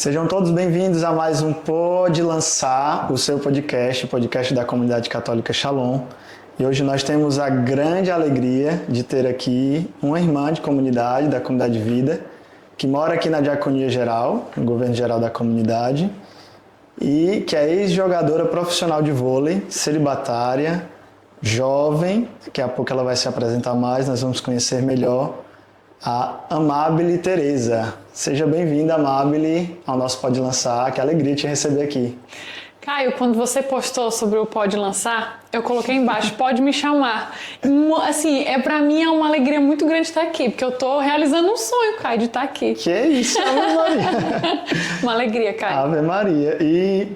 Sejam todos bem-vindos a mais um Pode Lançar, o seu podcast, o podcast da Comunidade Católica Shalom. E hoje nós temos a grande alegria de ter aqui uma irmã de comunidade, da Comunidade Vida, que mora aqui na Diaconia Geral, no Governo Geral da Comunidade, e que é ex-jogadora profissional de vôlei, celibatária, jovem. Daqui a pouco ela vai se apresentar mais, nós vamos conhecer melhor a Amabile Tereza. Seja bem-vinda, Amabile, ao nosso Pode Lançar. Que alegria te receber aqui. Caio, quando você postou sobre o Pode Lançar, eu coloquei embaixo, pode me chamar. Assim, pra mim é uma alegria muito grande estar aqui, porque eu tô realizando um sonho, Caio, de estar aqui. Que isso, Ave Maria. Uma alegria, Caio. Ave Maria. E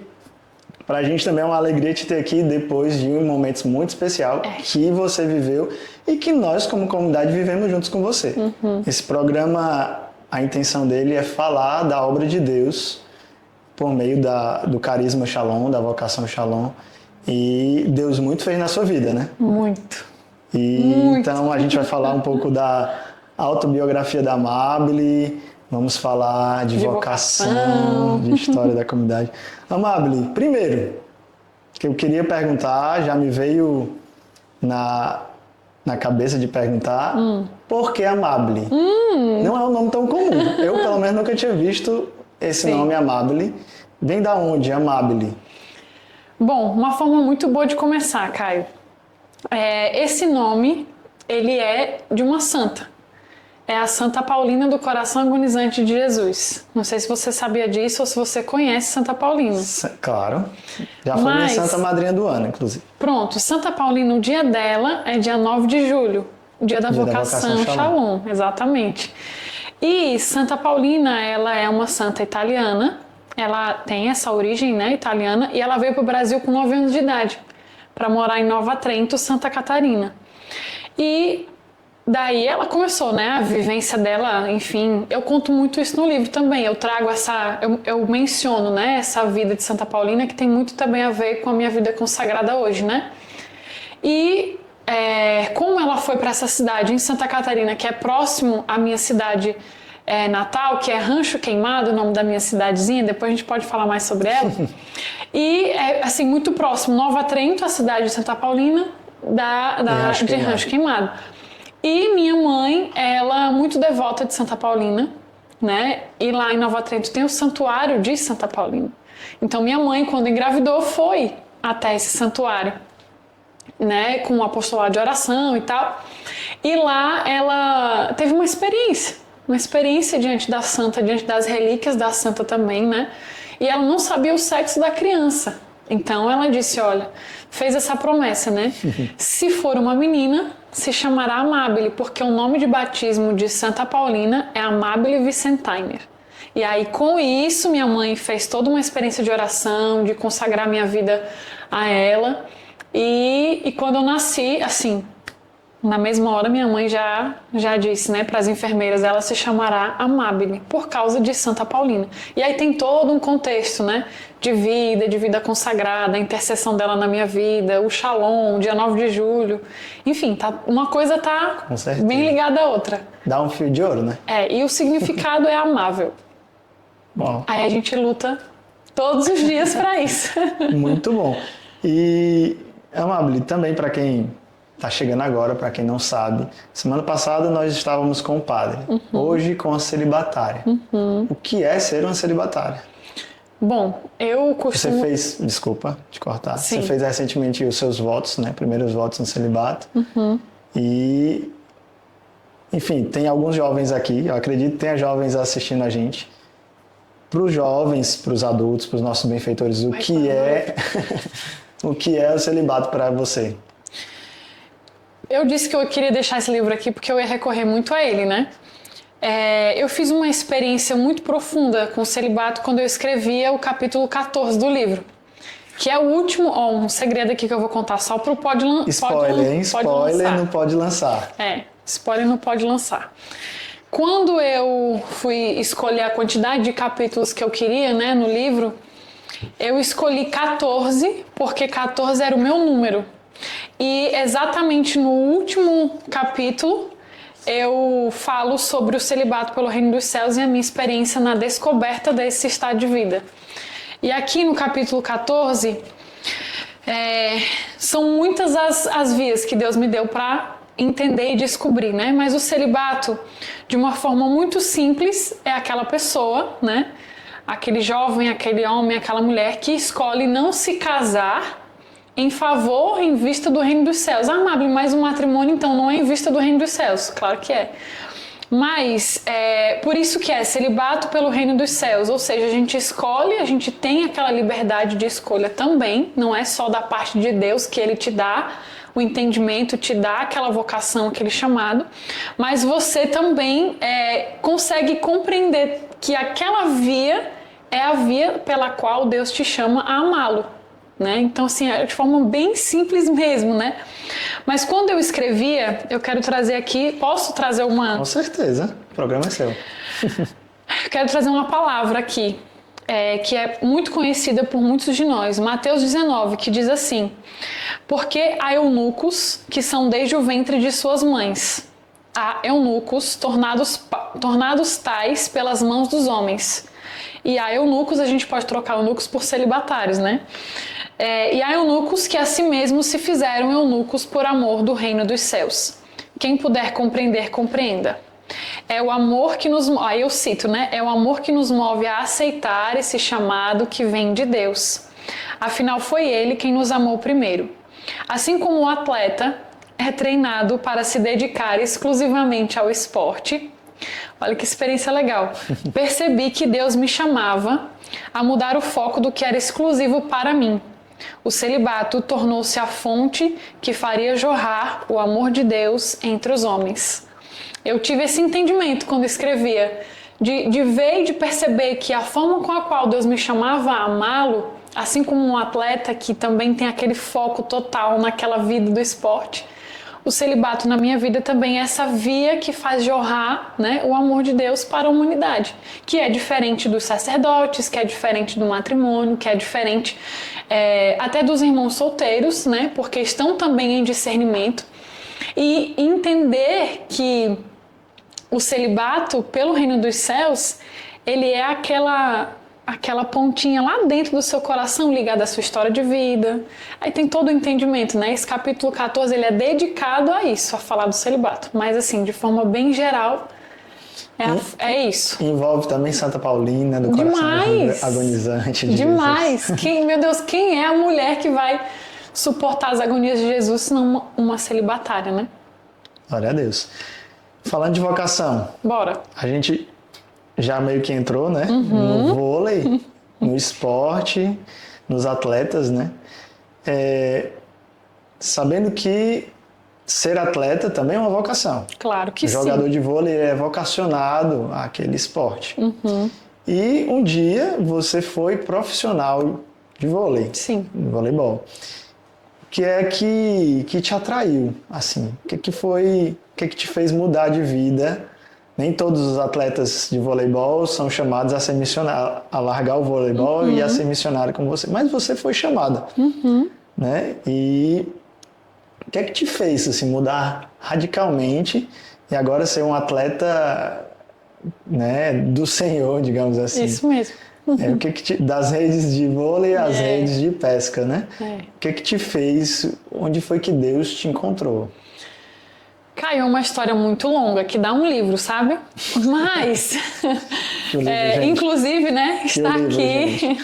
pra gente também é uma alegria te ter aqui depois de um momento muito especial que você viveu e que nós, como comunidade, vivemos juntos com você. Esse programa, a intenção dele é falar da obra de Deus por meio do carisma Shalom, da vocação Shalom. E Deus muito fez na sua vida, né? Muito. Então a gente vai falar um pouco da autobiografia da Amabile, vamos falar de vocação, de história da comunidade. Amabile, primeiro, que eu queria perguntar, já me veio na cabeça de perguntar, por que Amabile? Não é um nome tão comum. Eu, pelo menos, nunca tinha visto esse nome Amabile. Vem da onde, Amabile? Bom, uma forma muito boa de começar, Caio. Esse nome, ele é de uma santa. É a Santa Paulina do Coração Agonizante de Jesus. Não sei se você sabia disso ou se você conhece Santa Paulina. Claro. Já foi minha Santa Madrinha do ano, inclusive. Pronto, Santa Paulina, o dia dela é dia 9 de julho. O dia da vocação Shalom. Exatamente. E Santa Paulina, ela é uma santa italiana. Ela tem essa origem, né, italiana. E ela veio para o Brasil com 9 anos de idade, para morar em Nova Trento, Santa Catarina. E daí ela começou, né, a vivência dela, enfim, eu conto muito isso no livro também, eu trago eu menciono, né, essa vida de Santa Paulina que tem muito também a ver com a minha vida consagrada hoje, né, e como ela foi para essa cidade em Santa Catarina, que é próximo à minha cidade natal, que é Rancho Queimado, o nome da minha cidadezinha, depois a gente pode falar mais sobre ela, e assim, muito próximo, Nova Trento, a cidade de Santa Paulina, de Rancho Queimado. E minha mãe, ela é muito devota de Santa Paulina, né? E lá em Nova Trento tem o santuário de Santa Paulina. Então minha mãe, quando engravidou, foi até esse santuário, né? Com um apostolado de oração e tal. E lá ela teve uma experiência diante da santa, diante das relíquias da santa também, né? E ela não sabia o sexo da criança. Então ela disse, olha, fez essa promessa, né? Se for uma menina, se chamará Amabile, porque o nome de batismo de Santa Paulina é Amabile Vicentainer. E aí, com isso, minha mãe fez toda uma experiência de oração, de consagrar minha vida a ela. E quando eu nasci, assim, na mesma hora, minha mãe já disse, né, para as enfermeiras, ela se chamará Amabile, por causa de Santa Paulina. E aí tem todo um contexto, né, de vida consagrada, a intercessão dela na minha vida, o Shalom, dia 9 de julho. Enfim, uma coisa tá bem ligada à outra. Dá um fio de ouro, né? E o significado é amável. Bom. Aí a gente luta todos os dias para isso. Muito bom. E, Amabile, também para quem está chegando agora, para quem não sabe, semana passada nós estávamos com o padre, hoje com a celibatária. O que é ser uma celibatária? Bom, eu costumo... Você fez, desculpa te cortar, Sim. Você fez recentemente os seus votos, né? Primeiros votos no celibato. E, enfim, tem alguns jovens aqui, eu acredito que tenha jovens assistindo a gente. Para os jovens, para os adultos, para os nossos benfeitores, o que é o celibato para você? Eu disse que eu queria deixar esse livro aqui porque eu ia recorrer muito a ele, né? Eu fiz uma experiência muito profunda com o celibato quando eu escrevia o capítulo 14 do livro, que é o último, um segredo aqui que eu vou contar só pro Pode Lançar. Spoiler não pode lançar. Spoiler não pode lançar. Quando eu fui escolher a quantidade de capítulos que eu queria, né, no livro, eu escolhi 14, porque 14 era o meu número. E exatamente no último capítulo eu falo sobre o celibato pelo reino dos céus e a minha experiência na descoberta desse estado de vida. E aqui no capítulo 14, são muitas as vias que Deus me deu para entender e descobrir, né? Mas o celibato, de uma forma muito simples, é aquela pessoa, né? Aquele jovem, aquele homem, aquela mulher que escolhe não se casar em favor, em vista do reino dos céus. Ah, Mabel, mas o matrimônio então não é em vista do reino dos céus? Claro que é. Mas, por isso que é celibato pelo reino dos céus, ou seja, a gente escolhe, a gente tem aquela liberdade de escolha também, não é só da parte de Deus que Ele te dá o entendimento, te dá aquela vocação, aquele chamado, mas você também consegue compreender que aquela via é a via pela qual Deus te chama a amá-lo. Né? Então, assim, de forma bem simples mesmo, né? Mas quando eu escrevia, eu quero trazer aqui, posso trazer uma... Com certeza, o programa é seu. Quero trazer uma palavra aqui, que é muito conhecida por muitos de nós, Mateus 19, que diz assim: porque há eunucos que são desde o ventre de suas mães, há eunucos tornados tais pelas mãos dos homens. E há eunucos, a gente pode trocar eunucos por celibatários, né? E há eunucos que a si mesmos se fizeram eunucos por amor do reino dos céus. Quem puder compreender, compreenda. É o amor que nos... Aí eu cito, né? É o amor que nos move a aceitar esse chamado que vem de Deus. Afinal, foi Ele quem nos amou primeiro. Assim como o atleta é treinado para se dedicar exclusivamente ao esporte... Olha que experiência legal. Percebi que Deus me chamava a mudar o foco do que era exclusivo para mim. O celibato tornou-se a fonte que faria jorrar o amor de Deus entre os homens. Eu tive esse entendimento quando escrevia, de ver e de perceber que a forma com a qual Deus me chamava a amá-lo, assim como um atleta que também tem aquele foco total naquela vida do esporte, o celibato na minha vida também é essa via que faz jorrar, né, o amor de Deus para a humanidade, que é diferente dos sacerdotes, que é diferente do matrimônio, que é diferente até dos irmãos solteiros, né, porque estão também em discernimento, e entender que o celibato pelo reino dos céus, ele é aquela pontinha lá dentro do seu coração ligada à sua história de vida. Aí tem todo o entendimento, né? Esse capítulo 14, ele é dedicado a isso, a falar do celibato. Mas assim, de forma bem geral, é isso. Envolve também Santa Paulina, do coração agonizante de Demais! Jesus. Meu Deus, quem é a mulher que vai suportar as agonias de Jesus, senão uma celibatária, né? Glória a Deus. Falando de vocação. Bora. A gente já meio que entrou, né? No vôlei, no esporte, nos atletas, né? Sabendo que ser atleta também é uma vocação. Claro que sim. O jogador de vôlei é vocacionado àquele esporte. E um dia você foi profissional de vôlei. Sim. De voleibol. O que é que te atraiu, assim? O que te fez mudar de vida? Nem todos os atletas de voleibol são chamados a ser missionário, a largar o voleibol e a ser missionário como você. Mas você foi chamada, né? E o que é que te fez assim, mudar radicalmente e agora ser um atleta, né, do Senhor, digamos assim? Isso mesmo. O que das redes de vôlei às redes de pesca, né? O que te fez? Onde foi que Deus te encontrou? Caio, é uma história muito longa, que dá um livro, sabe? Mas, inclusive, né, está aqui.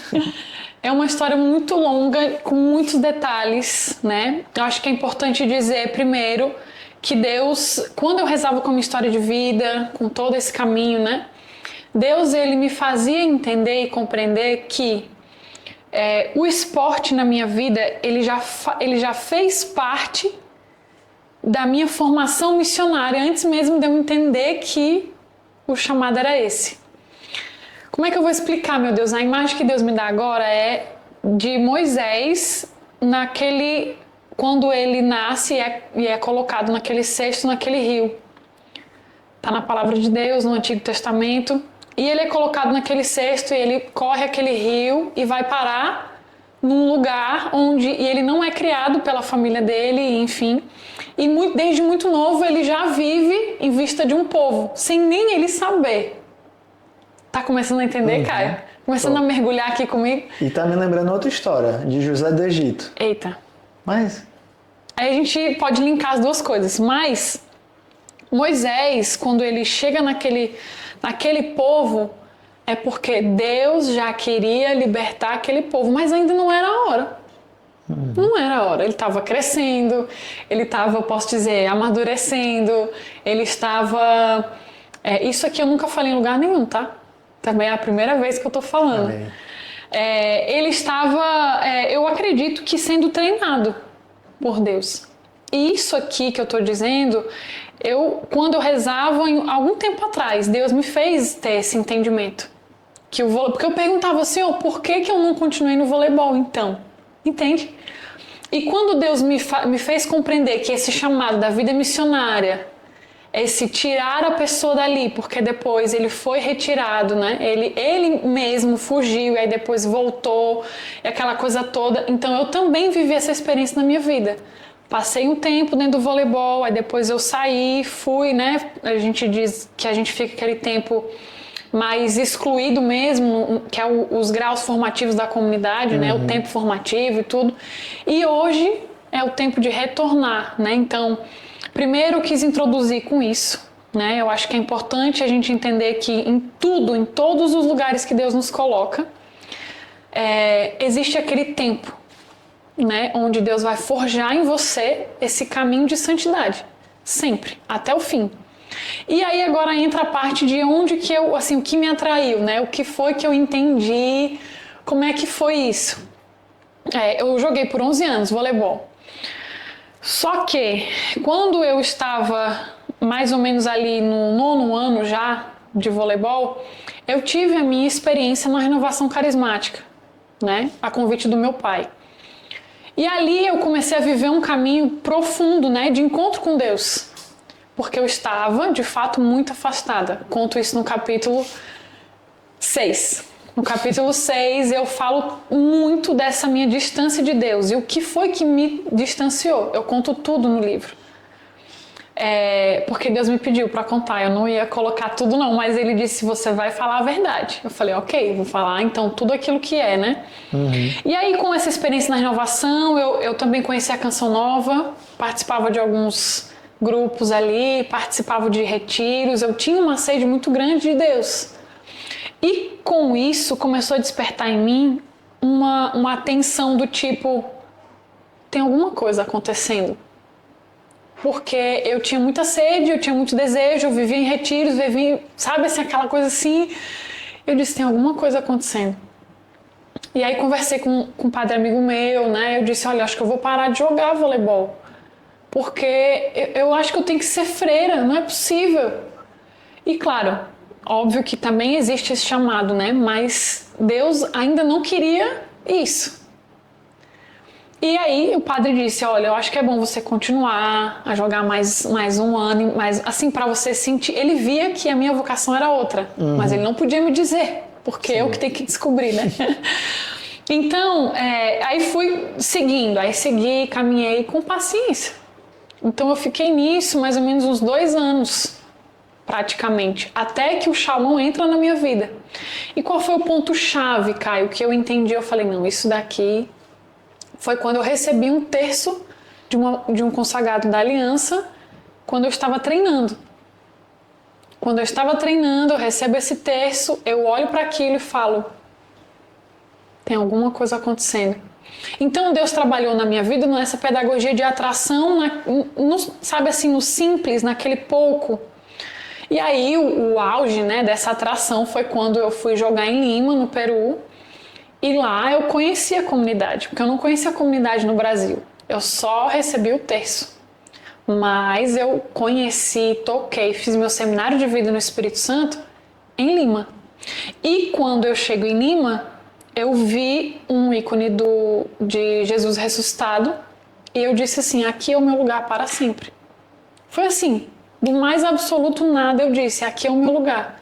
É uma história muito longa, com muitos detalhes, né? Eu acho que é importante dizer, primeiro, que Deus, quando eu rezava com a minha história de vida, com todo esse caminho, né? Deus, ele me fazia entender e compreender que o esporte na minha vida, ele já fez parte da minha formação missionária, antes mesmo de eu entender que o chamado era esse. Como é que eu vou explicar, meu Deus? A imagem que Deus me dá agora é de Moisés quando ele nasce e é colocado naquele cesto, naquele rio. Está na palavra de Deus, no Antigo Testamento. E ele é colocado naquele cesto e ele corre aquele rio e vai parar num lugar e ele não é criado pela família dele, enfim. E desde muito novo ele já vive em vista de um povo, sem nem ele saber. Tá começando a entender, Caio? Começando a mergulhar aqui comigo. E tá me lembrando outra história, de José do Egito. Eita. Mas... Aí a gente pode linkar as duas coisas, mas Moisés, quando ele chega naquele povo, é porque Deus já queria libertar aquele povo, mas ainda não era a hora. Não era a hora. Ele estava crescendo, ele estava, posso dizer, amadurecendo, ele estava... isso aqui eu nunca falei em lugar nenhum, tá? Também é a primeira vez que eu tô falando. Ele estava, eu acredito que sendo treinado por Deus. E isso aqui que eu tô dizendo, quando eu rezava algum tempo atrás, Deus me fez ter esse entendimento. Porque eu perguntava, Senhor, por que eu não continuei no voleibol então? Entende? E quando Deus me fez compreender que esse chamado da vida missionária, esse tirar a pessoa dali, porque depois ele foi retirado, né? Ele mesmo fugiu e aí depois voltou, e aquela coisa toda. Então eu também vivi essa experiência na minha vida. Passei um tempo dentro do voleibol, aí depois eu saí, fui, né? A gente diz que a gente fica aquele tempo mais excluído mesmo, que é os graus formativos da comunidade, né? O tempo formativo e tudo. E hoje é o tempo de retornar, né? Então, primeiro eu quis introduzir com isso, né? Eu acho que é importante a gente entender que em todos os lugares que Deus nos coloca, existe aquele tempo, né? Onde Deus vai forjar em você esse caminho de santidade, sempre, até o fim. E aí agora entra a parte de onde que o que me atraiu, né? O que foi que eu entendi, como é que foi isso? Eu joguei por 11 anos voleibol. Só que quando eu estava mais ou menos ali no 9º ano já de voleibol, eu tive a minha experiência na renovação carismática, né? A convite do meu pai. E ali eu comecei a viver um caminho profundo, né? De encontro com Deus. Porque eu estava, de fato, muito afastada. Conto isso no capítulo 6. No capítulo 6 eu falo muito dessa minha distância de Deus. E o que foi que me distanciou? Eu conto tudo no livro. Porque Deus me pediu para contar. Eu não ia colocar tudo não, mas ele disse, você vai falar a verdade. Eu falei, ok, vou falar então tudo aquilo que é, né? E aí com essa experiência na renovação, eu também conheci a Canção Nova, participava de alguns grupos ali, participava de retiros, eu tinha uma sede muito grande de Deus. E com isso começou a despertar em mim uma atenção do tipo, tem alguma coisa acontecendo. Porque eu tinha muita sede, eu tinha muito desejo, eu vivia em retiros, sabe assim, aquela coisa assim. Eu disse, tem alguma coisa acontecendo. E aí conversei com um padre amigo meu, né? Eu disse, olha, acho que eu vou parar de jogar voleibol. Porque eu acho que eu tenho que ser freira, não é possível. E claro, óbvio que também existe esse chamado, né? Mas Deus ainda não queria isso. E aí o padre disse, olha, eu acho que é bom você continuar a jogar mais um ano, mas assim, para você sentir... Ele via que a minha vocação era outra, mas ele não podia me dizer, porque eu que tenho que descobrir, né? Então, aí fui seguindo, aí segui, caminhei com paciência. Então eu fiquei nisso mais ou menos uns 2 anos, praticamente, até que o Shalom entra na minha vida. E qual foi o ponto-chave, Caio, que eu entendi? Eu falei, não, isso daqui foi quando eu recebi um terço de um consagrado da aliança, quando eu estava treinando. Quando eu estava treinando, eu recebo esse terço, eu olho para aquilo e falo, tem alguma coisa acontecendo. Então Deus trabalhou na minha vida nessa pedagogia de atração, sabe assim, no simples, naquele pouco. E aí o auge, né, dessa atração foi quando eu fui jogar em Lima, no Peru, e lá eu conheci a comunidade, porque eu não conhecia a comunidade no Brasil. Eu só recebi o terço. Mas eu conheci, toquei, fiz meu seminário de vida no Espírito Santo em Lima. E quando eu chego em Lima, eu vi um ícone de Jesus ressuscitado e eu disse assim, aqui é o meu lugar para sempre. Foi assim, do mais absoluto nada eu disse, aqui é o meu lugar.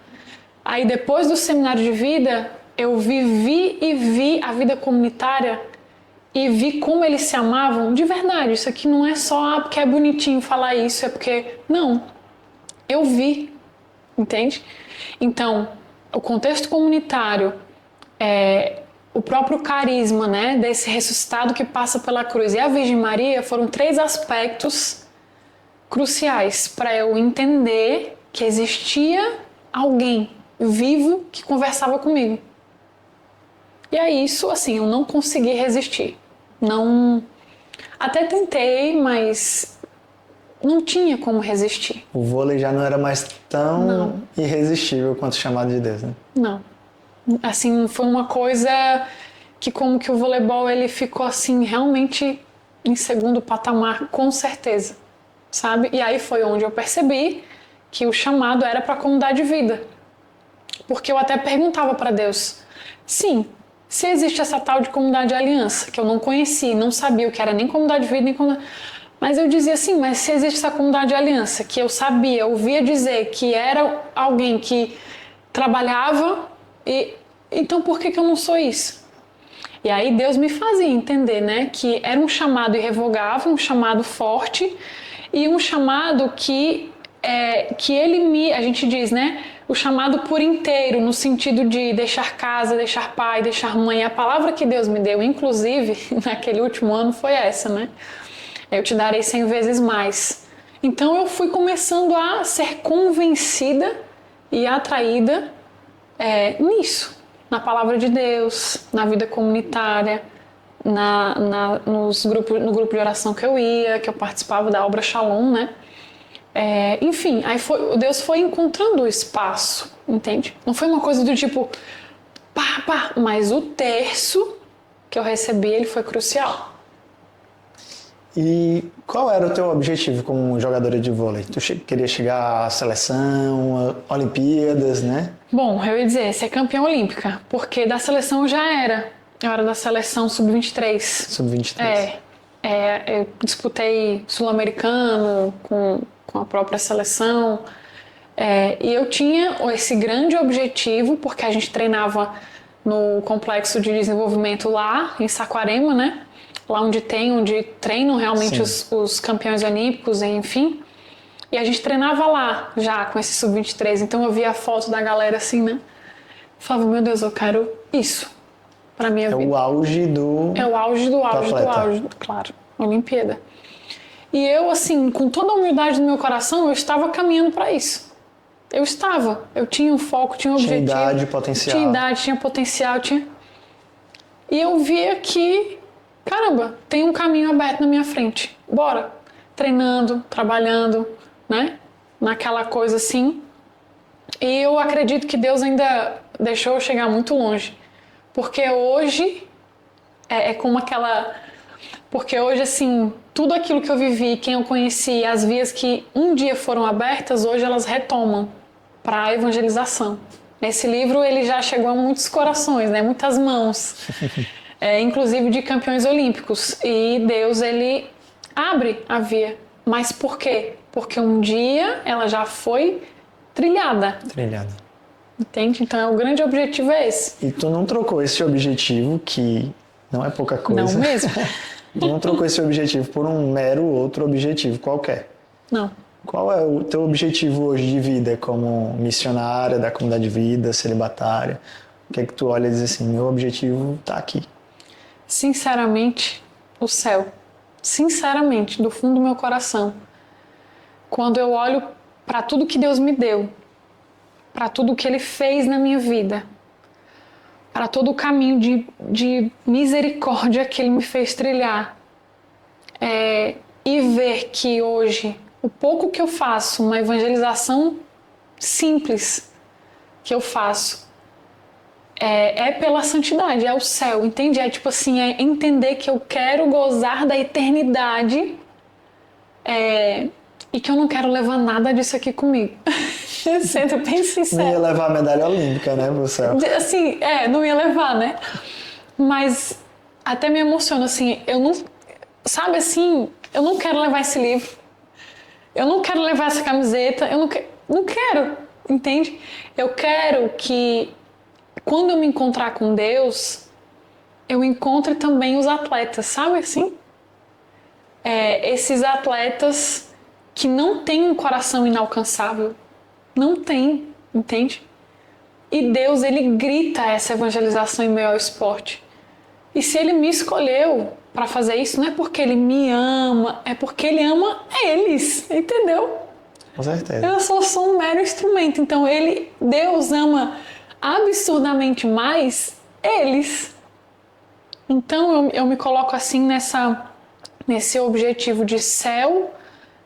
Aí depois do seminário de vida, eu vivi e vi a vida comunitária e vi como eles se amavam de verdade. Isso aqui não é só porque é bonitinho falar isso, é porque... Não, eu vi, entende? Então, o contexto comunitário, o próprio carisma, né, desse ressuscitado que passa pela cruz e a Virgem Maria foram 3 aspectos cruciais para eu entender que existia alguém vivo que conversava comigo. E é isso, assim, eu não consegui resistir. Não... Até tentei, mas não tinha como resistir. O vôlei já não era mais tão irresistível quanto o chamado de Deus, né? Não. Assim, foi uma coisa que como que o voleibol ele ficou assim realmente em segundo patamar, com certeza, sabe? E aí foi onde eu percebi que o chamado era para a comunidade de vida. Porque eu até perguntava para Deus, sim, se existe essa tal de comunidade de aliança, que eu não conheci, não sabia o que era nem comunidade de vida, nem comunidade... Mas eu dizia assim, mas se existe essa comunidade de aliança, que eu sabia, ouvia dizer que era alguém que trabalhava, então por que eu não sou isso? E aí Deus me fazia entender, né, que era um chamado irrevogável, um chamado forte e um chamado que a gente diz, né, o chamado por inteiro, no sentido de deixar casa, deixar pai, deixar mãe. A palavra que Deus me deu, inclusive, naquele último ano foi essa, né? Eu te darei 100 vezes mais. Então eu fui começando a ser convencida e atraída nisso, na palavra de Deus, na vida comunitária, no grupo de oração que eu ia, que eu participava da obra Shalom, né? Enfim, aí Deus foi encontrando o espaço, entende? Não foi uma coisa do tipo, pá, mas o terço que eu recebi, ele foi crucial. E qual era o teu objetivo como jogadora de vôlei? Tu queria chegar à seleção, Olimpíadas, né? Bom, eu ia dizer, ser campeã olímpica, porque da seleção eu já era. Eu era da seleção sub-23. Sub-23. Eu disputei sul-americano com a própria seleção. E eu tinha esse grande objetivo, porque a gente treinava no complexo de desenvolvimento lá em Saquarema, né? Lá onde treinam realmente os campeões olímpicos, enfim. E a gente treinava lá já com esse sub-23. Então eu via a foto da galera assim, né? Falava, meu Deus, eu quero isso pra minha vida. É o auge do... É o auge do auge, claro. Olimpíada. E eu, assim, com toda a humildade no meu coração, eu estava caminhando para isso. Eu tinha um foco, tinha um objetivo. Tinha idade, potencial. Tinha idade, tinha potencial, E eu via que, caramba, tem um caminho aberto na minha frente. Bora. Treinando, trabalhando, né? Naquela coisa assim. E eu acredito que Deus ainda deixou eu chegar muito longe. Porque hoje é como aquela... Porque hoje, assim, tudo aquilo que eu vivi, quem eu conheci, as vias que um dia foram abertas, hoje elas retomam para a evangelização. Esse livro, ele já chegou a muitos corações, né? Muitas mãos, inclusive de campeões olímpicos. E Deus, ele abre a via. Mas por quê? Porque um dia ela já foi trilhada. Entende? Então, o grande objetivo é esse. E tu não trocou esse objetivo, que não é pouca coisa. Não mesmo. Não trocou esse objetivo por um mero outro objetivo qualquer. Não. Qual é o teu objetivo hoje de vida como missionária da comunidade de vida, celibatária? O que é que tu olha e diz assim, meu objetivo está aqui? Sinceramente, o céu. Sinceramente, do fundo do meu coração. Quando eu olho para tudo que Deus me deu, para tudo que Ele fez na minha vida, para todo o caminho de misericórdia que Ele me fez trilhar. E ver que hoje, o pouco que eu faço, uma evangelização simples que eu faço, é pela santidade, é o céu, entende? É tipo assim, é entender que eu quero gozar da eternidade e que eu não quero levar nada disso aqui comigo. Sendo bem sincero. Não ia levar a medalha olímpica, né, pro céu? Assim, não ia levar, né? Mas até me emociona, assim, eu não... Sabe assim, eu não quero levar esse livro. Eu não quero levar essa camiseta. Eu não quero, entende? Eu quero que, quando eu me encontrar com Deus, eu encontre também os atletas, sabe assim? Esses atletas que não têm um coração inalcançável. Não tem, entende? E Deus, ele grita essa evangelização em meio ao esporte. E se ele me escolheu para fazer isso, não é porque ele me ama, é porque ele ama eles, entendeu? Com certeza. Eu só sou um mero instrumento. Então Deus ama absurdamente mais eles. Então eu me coloco assim nesse objetivo de céu,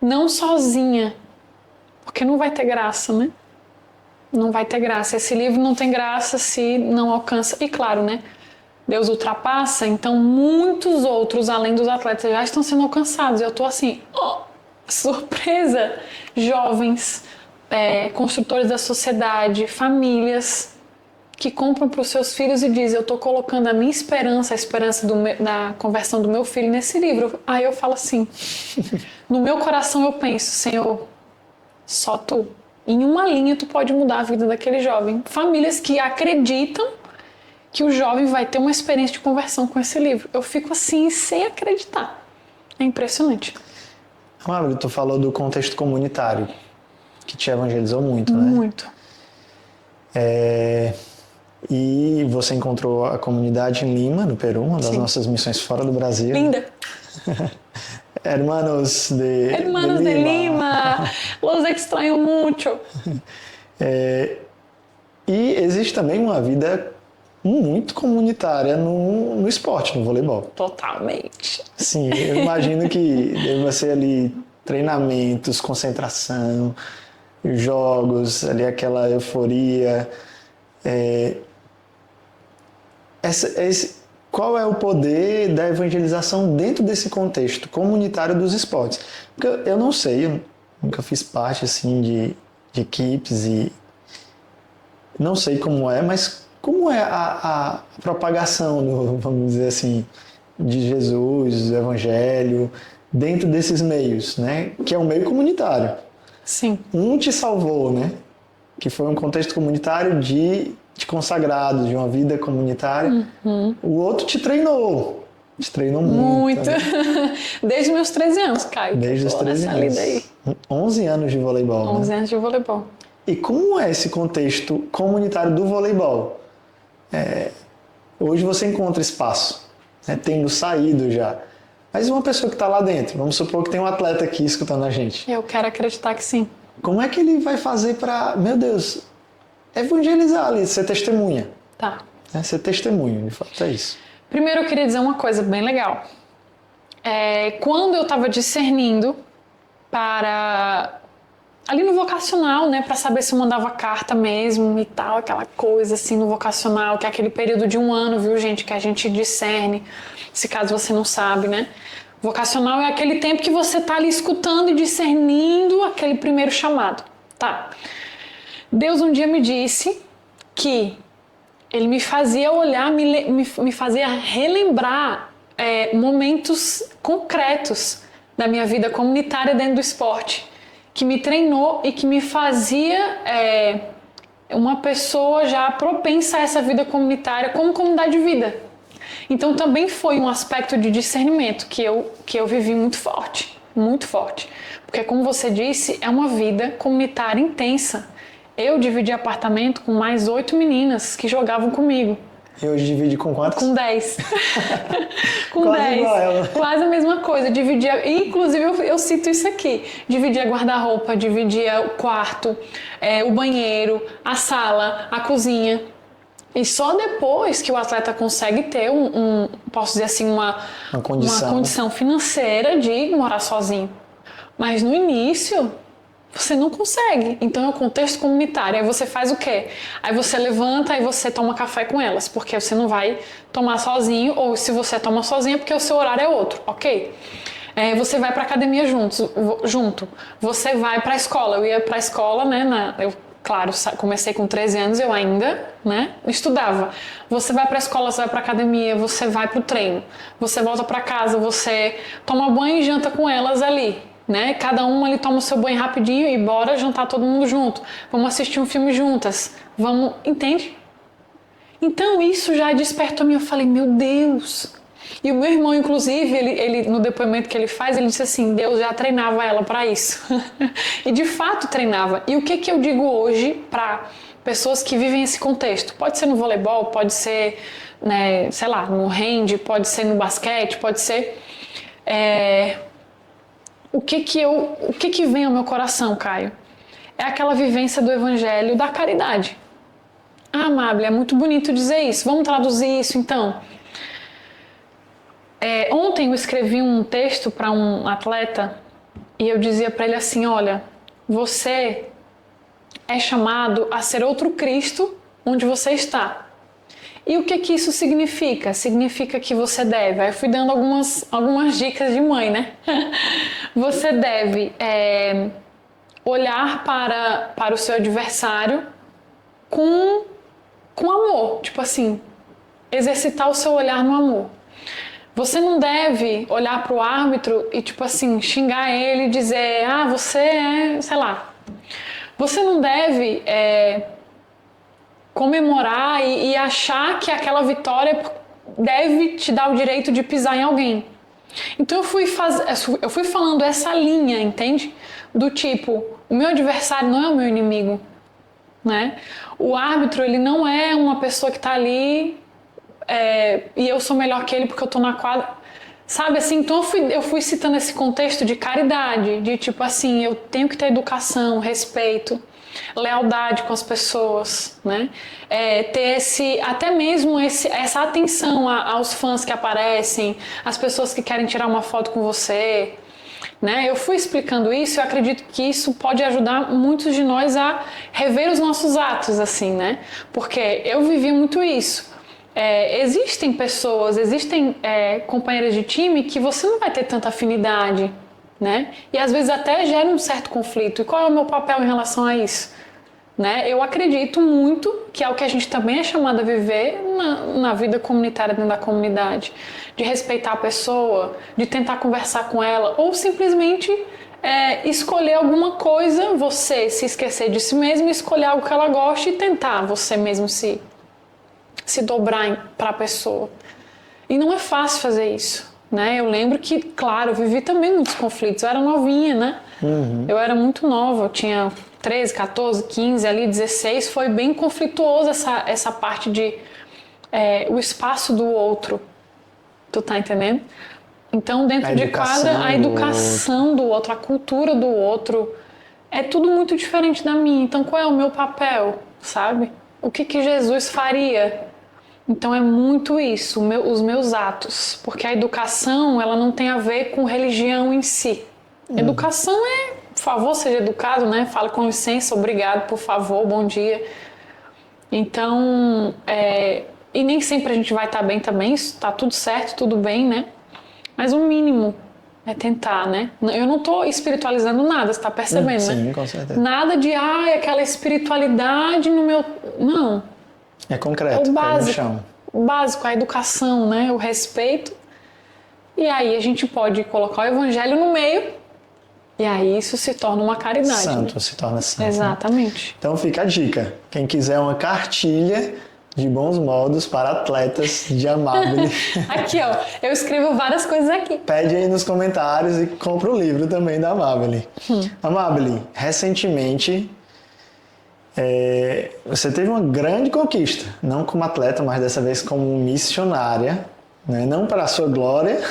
não sozinha, porque não vai ter graça, né? Não vai ter graça. Esse livro não tem graça se não alcança. E claro, né? Deus ultrapassa, então muitos outros, além dos atletas, já estão sendo alcançados. Eu tô assim, surpresa! Jovens, construtores da sociedade, famílias que compram para os seus filhos e dizem, eu estou colocando a minha esperança, a esperança da conversão do meu filho nesse livro. Aí eu falo assim, no meu coração eu penso, Senhor, só tu. Em uma linha tu pode mudar a vida daquele jovem. Famílias que acreditam que o jovem vai ter uma experiência de conversão com esse livro. Eu fico assim, sem acreditar. É impressionante. Amabile, tu falou do contexto comunitário, que te evangelizou muito, né? Muito. E você encontrou a comunidade em Lima, no Peru, uma das nossas missões fora do Brasil. Linda! Hermanos de Lima! Los extraño mucho! E existe também uma vida muito comunitária no esporte, no voleibol. Totalmente. Sim, eu imagino que deve ser ali treinamentos, concentração, jogos, ali aquela euforia. Qual é o poder da evangelização dentro desse contexto comunitário dos esportes? Porque eu não sei, eu nunca fiz parte assim de equipes e não sei como é, mas como é a propagação, vamos dizer assim, de Jesus, do Evangelho, dentro desses meios, né? Que é um meio comunitário. Sim. Um te salvou, né? Que foi um contexto comunitário de consagrados, de uma vida comunitária. Uhum. O outro te treinou muito. Muito. Né? Desde meus 13 anos, Caio. Desde os 13 anos. Aí. 11 anos de voleibol. 11 né? anos de voleibol. E como é esse contexto comunitário do voleibol? Hoje você encontra espaço, né? Tendo saído já. Mas uma pessoa que está lá dentro, vamos supor que tem um atleta aqui escutando a gente. Eu quero acreditar que sim. Como é que ele vai fazer para, meu Deus, evangelizar ali, ser testemunha? Tá. Ser testemunha, de fato, é isso. Primeiro eu queria dizer uma coisa bem legal. Quando eu estava discernindo para... ali no vocacional, né, para saber se eu mandava carta mesmo e tal, aquela coisa assim no vocacional, que é aquele período de 1 ano, viu, gente, que a gente discerne, se caso você não sabe, né? Vocacional é aquele tempo que você tá ali escutando e discernindo aquele primeiro chamado, tá? Deus um dia me disse que ele me fazia olhar, me fazia relembrar momentos concretos da minha vida comunitária dentro do esporte, que me treinou e que me fazia uma pessoa já propensa a essa vida comunitária como comunidade de vida. Então também foi um aspecto de discernimento que eu vivi muito forte, porque como você disse, é uma vida comunitária intensa. Eu dividi apartamento com mais 8 meninas que jogavam comigo. E hoje divide com quantos? Com 10. Com Quase 10. igual ela. Quase a mesma coisa. Dividia, inclusive eu cito isso aqui. Dividia guarda-roupa, dividia o quarto, o banheiro, a sala, a cozinha. E só depois que o atleta consegue ter posso dizer assim, uma condição financeira de morar sozinho. Mas no início, você não consegue. Então é o contexto comunitário. Aí você faz o quê? Aí você levanta e você toma café com elas, porque você não vai tomar sozinho, ou se você toma sozinho é porque o seu horário é outro, ok? Você vai pra academia junto. Você vai pra escola. Eu ia pra escola, né? Claro, comecei com 13 anos, eu ainda, né, estudava. Você vai pra escola, você vai pra academia, você vai pro treino. Você volta pra casa, você toma banho e janta com elas ali, né? Cada uma ali toma o seu banho rapidinho e bora jantar todo mundo junto. Vamos assistir um filme juntas. Entende? Então isso já despertou mim. Eu falei, meu Deus. E o meu irmão, inclusive, ele no depoimento que ele faz, ele disse assim, Deus já treinava ela para isso. E de fato treinava. E o que eu digo hoje para pessoas que vivem esse contexto? Pode ser no voleibol, pode ser, né, sei lá, no hand, pode ser no basquete, pode ser... O que vem ao meu coração, Caio? É aquela vivência do evangelho da caridade. Ah, Amábile, é muito bonito dizer isso. Vamos traduzir isso, então. Ontem eu escrevi um texto para um atleta e eu dizia para ele assim, olha, você é chamado a ser outro Cristo onde você está. E o que isso significa? Significa que você deve... Aí eu fui dando algumas dicas de mãe, né? Você deve olhar para o seu adversário com amor. Tipo assim, exercitar o seu olhar no amor. Você não deve olhar para o árbitro e, tipo assim, xingar ele e dizer, ah, você é... sei lá. Você não deve... comemorar e achar que aquela vitória deve te dar o direito de pisar em alguém. Então eu fui falando essa linha, entende? Do tipo, o meu adversário não é o meu inimigo, né? O árbitro, ele não é uma pessoa que está ali e eu sou melhor que ele porque eu estou na quadra. Sabe assim? Então eu fui citando esse contexto de caridade, de tipo assim, eu tenho que ter educação, respeito, lealdade com as pessoas, né? Ter até mesmo essa atenção aos fãs que aparecem, às pessoas que querem tirar uma foto com você, né? Eu fui explicando isso e eu acredito que isso pode ajudar muitos de nós a rever os nossos atos, assim, né? Porque eu vivi muito isso. Existem pessoas, companheiras de time que você não vai ter tanta afinidade, né? E às vezes até gera um certo conflito. E qual é o meu papel em relação a isso? Né? Eu acredito muito que é o que a gente também é chamado a viver na vida comunitária dentro da comunidade. De respeitar a pessoa, de tentar conversar com ela, ou simplesmente escolher alguma coisa, você se esquecer de si mesmo, escolher algo que ela goste e tentar você mesmo se dobrar para a pessoa. E não é fácil fazer isso. Né? Eu lembro que, claro, eu vivi também muitos conflitos. Eu era novinha, né? Uhum. Eu era muito nova, eu tinha 13, 14, 15, ali 16. Foi bem conflituoso essa parte de o espaço do outro. Tu tá entendendo? Então, dentro de quadra, a educação do outro, a cultura do outro, é tudo muito diferente da minha. Então, qual é o meu papel, sabe? O que Jesus faria? Então é muito isso, os meus atos, porque a educação ela não tem a ver com religião em si. Educação por favor, seja educado, né? Fala com licença, obrigado, por favor, bom dia. Então, e nem sempre a gente vai estar bem também, isso tá tudo certo, tudo bem, né? Mas o mínimo é tentar, né? Eu não tô espiritualizando nada, você tá percebendo, sim, né? Sim, com certeza. Nada de, aquela espiritualidade no meu... Não. É concreto, é o básico, no chão. O básico, a educação, né? O respeito. E aí a gente pode colocar o evangelho no meio e aí isso se torna uma caridade. Santo, né? se torna santo. Exatamente. Né? Então fica a dica. Quem quiser uma cartilha de bons modos para atletas de Amábile. Aqui, ó. Eu escrevo várias coisas aqui. Pede aí nos comentários e compra o livro também da Amábile. Amábile, recentemente... você teve uma grande conquista, não como atleta, mas dessa vez como missionária, né? Não para a sua glória,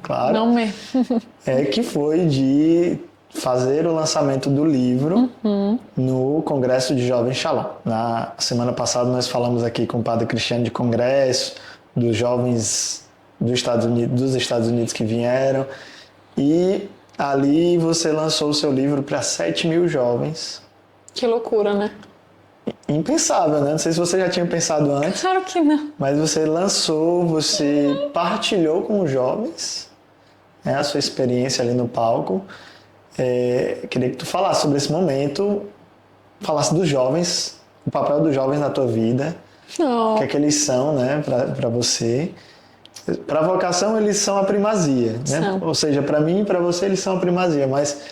claro. Não mesmo. Que foi de fazer o lançamento do livro no Congresso de Jovens Shalom. Na semana passada nós falamos aqui com o Padre Cristiano de Congresso, dos jovens dos Estados Unidos que vieram, e ali você lançou o seu livro para 7.000 jovens. Que loucura, né? Impensável, né? Não sei se você já tinha pensado antes. Claro que não. Mas você lançou, você partilhou com os jovens, né, a sua experiência ali no palco. Queria que tu falasse sobre esse momento, falasse dos jovens, o papel dos jovens na tua vida, o que é que eles são, né, para você. Para a vocação, eles são a primazia, né? Ou seja, para mim e para você, eles são a primazia, mas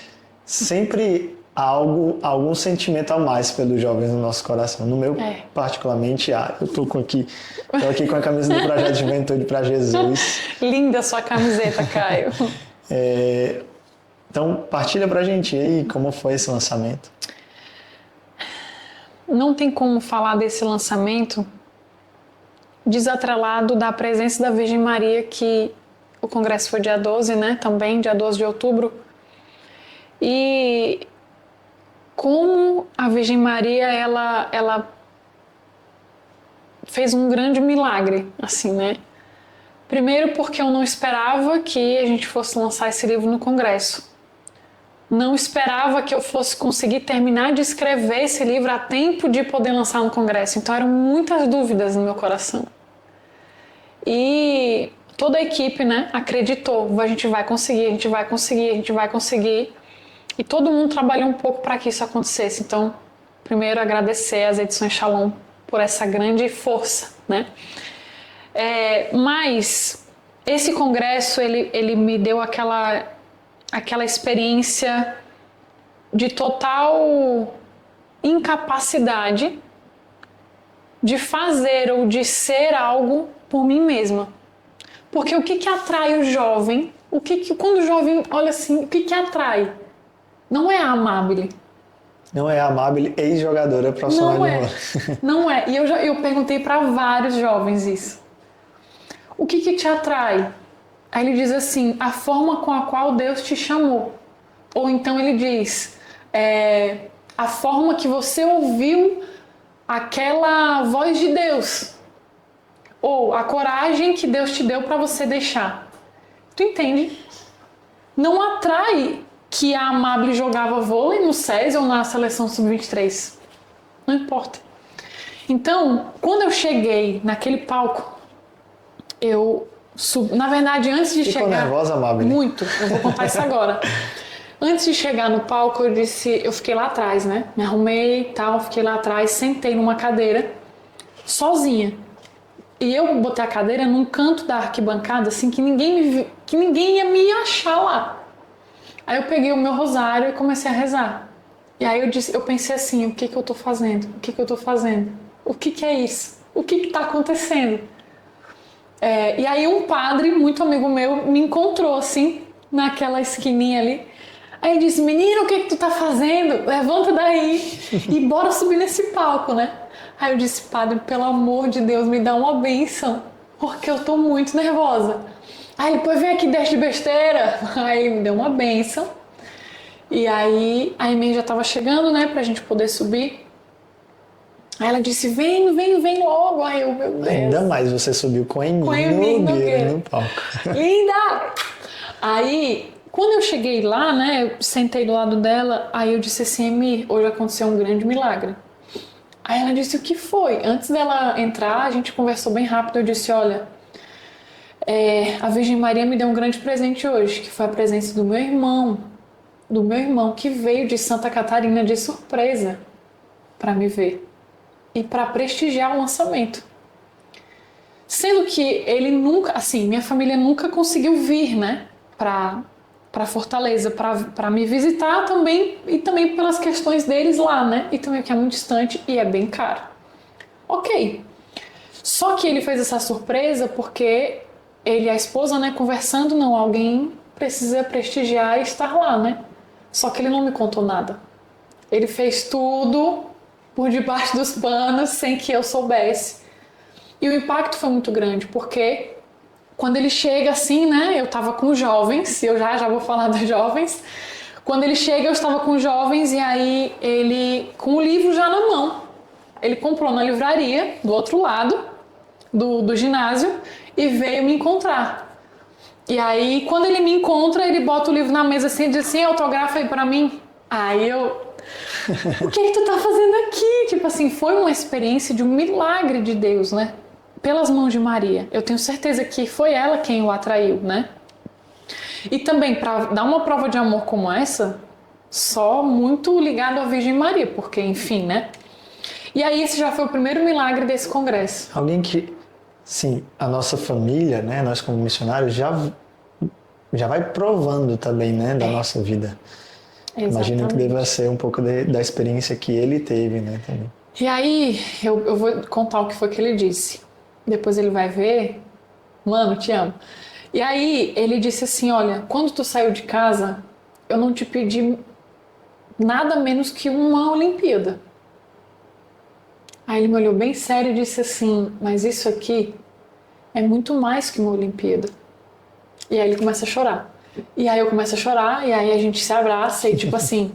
sempre algum sentimento a mais pelos jovens no nosso coração. No meu, particularmente, eu tô aqui com a camisa do Projeto Juventude para Jesus. Linda sua camiseta, Caio. Então, partilha pra gente aí como foi esse lançamento. Não tem como falar desse lançamento desatrelado da presença da Virgem Maria, que o congresso foi dia 12, né? Também, dia 12 de outubro. E como a Virgem Maria, ela fez um grande milagre, assim, né? Primeiro porque eu não esperava que a gente fosse lançar esse livro no congresso. Não esperava que eu fosse conseguir terminar de escrever esse livro a tempo de poder lançar no congresso. Então eram muitas dúvidas no meu coração. E toda a equipe, né, acreditou, a gente vai conseguir, a gente vai conseguir, a gente vai conseguir. E todo mundo trabalhou um pouco para que isso acontecesse. Então, primeiro agradecer às edições Shalom por essa grande força, né? Mas esse congresso, ele me deu aquela experiência de total incapacidade de fazer ou de ser algo por mim mesma. Porque o que atrai o jovem? Quando o jovem olha assim, o que atrai? Não é a Amabile. Não é a Amabile, ex-jogadora profissional de bola. Não é. E eu perguntei para vários jovens isso. O que te atrai? Aí ele diz assim, a forma com a qual Deus te chamou. Ou então ele diz, a forma que você ouviu aquela voz de Deus. Ou a coragem que Deus te deu para você deixar. Tu entende? Não atrai que a Amabile jogava vôlei no SESI ou na seleção sub-23. Não importa. Então, quando eu cheguei naquele palco, na verdade, antes de chegar... Ficou nervosa, Amabile? Muito. Eu vou contar isso agora. Antes de chegar no palco, eu fiquei lá atrás, né? Me arrumei e tal, fiquei lá atrás, sentei numa cadeira, sozinha. E eu botei a cadeira num canto da arquibancada, assim, que ninguém ia me achar lá. Aí eu peguei o meu rosário e comecei a rezar. E aí eu pensei assim, o que eu tô fazendo? O que eu tô fazendo? O que é isso? O que tá acontecendo? E aí um padre, muito amigo meu, me encontrou assim, naquela esquininha ali. Aí disse, menino, o que tu tá fazendo? Levanta daí e bora subir nesse palco, né? Aí eu disse, padre, pelo amor de Deus, me dá uma bênção, porque eu tô muito nervosa. Aí depois vem aqui, deixa de besteira. Aí ele me deu uma bênção. E aí a Emê já tava chegando, né, pra gente poder subir. Aí ela disse, vem logo. Aí eu, meu Deus. Ainda mais, você subiu com a Emê Nogueira no palco. Linda! Aí, quando eu cheguei lá, né, eu sentei do lado dela, aí eu disse assim, Emê, hoje aconteceu um grande milagre. Aí ela disse, o que foi? Antes dela entrar, a gente conversou bem rápido, eu disse, olha, a Virgem Maria me deu um grande presente hoje, que foi a presença do meu irmão que veio de Santa Catarina de surpresa para me ver e para prestigiar o lançamento. Sendo que ele nunca, assim, minha família nunca conseguiu vir, né, para Fortaleza, para me visitar também, e também pelas questões deles lá, né, e também que é muito distante e é bem caro. Ok. Só que ele fez essa surpresa porque ele e a esposa, né, conversando, não, alguém precisa prestigiar e estar lá, né? Só que ele não me contou nada. Ele fez tudo por debaixo dos panos, sem que eu soubesse. E o impacto foi muito grande, porque quando ele chega assim, né, eu tava com jovens, eu já vou falar dos jovens. Quando ele chega, eu estava com jovens, e aí ele, com o livro já na mão, ele comprou na livraria, do outro lado do ginásio, e veio me encontrar. E aí, quando ele me encontra, ele bota o livro na mesa assim e diz assim, autografa aí pra mim. Aí eu, o que tu tá fazendo aqui? Tipo assim, foi uma experiência de um milagre de Deus, né? Pelas mãos de Maria. Eu tenho certeza que foi ela quem o atraiu, né? E também, para dar uma prova de amor como essa, só muito ligado à Virgem Maria, porque, enfim, né? E aí, esse já foi o primeiro milagre desse congresso. Alguém que, sim, a nossa família, né, nós como missionários, já vai provando também, né, da nossa vida. Imagino que deva ser um pouco da experiência que ele teve, né, também. E aí, eu vou contar o que foi que ele disse. Depois ele vai ver. Mano, te amo. E aí, ele disse assim, olha, quando tu saiu de casa, eu não te pedi nada menos que uma Olimpíada. Aí ele me olhou bem sério e disse assim, mas isso aqui é muito mais que uma Olimpíada. E aí ele começa a chorar. E aí eu começo a chorar, e aí a gente se abraça e tipo assim...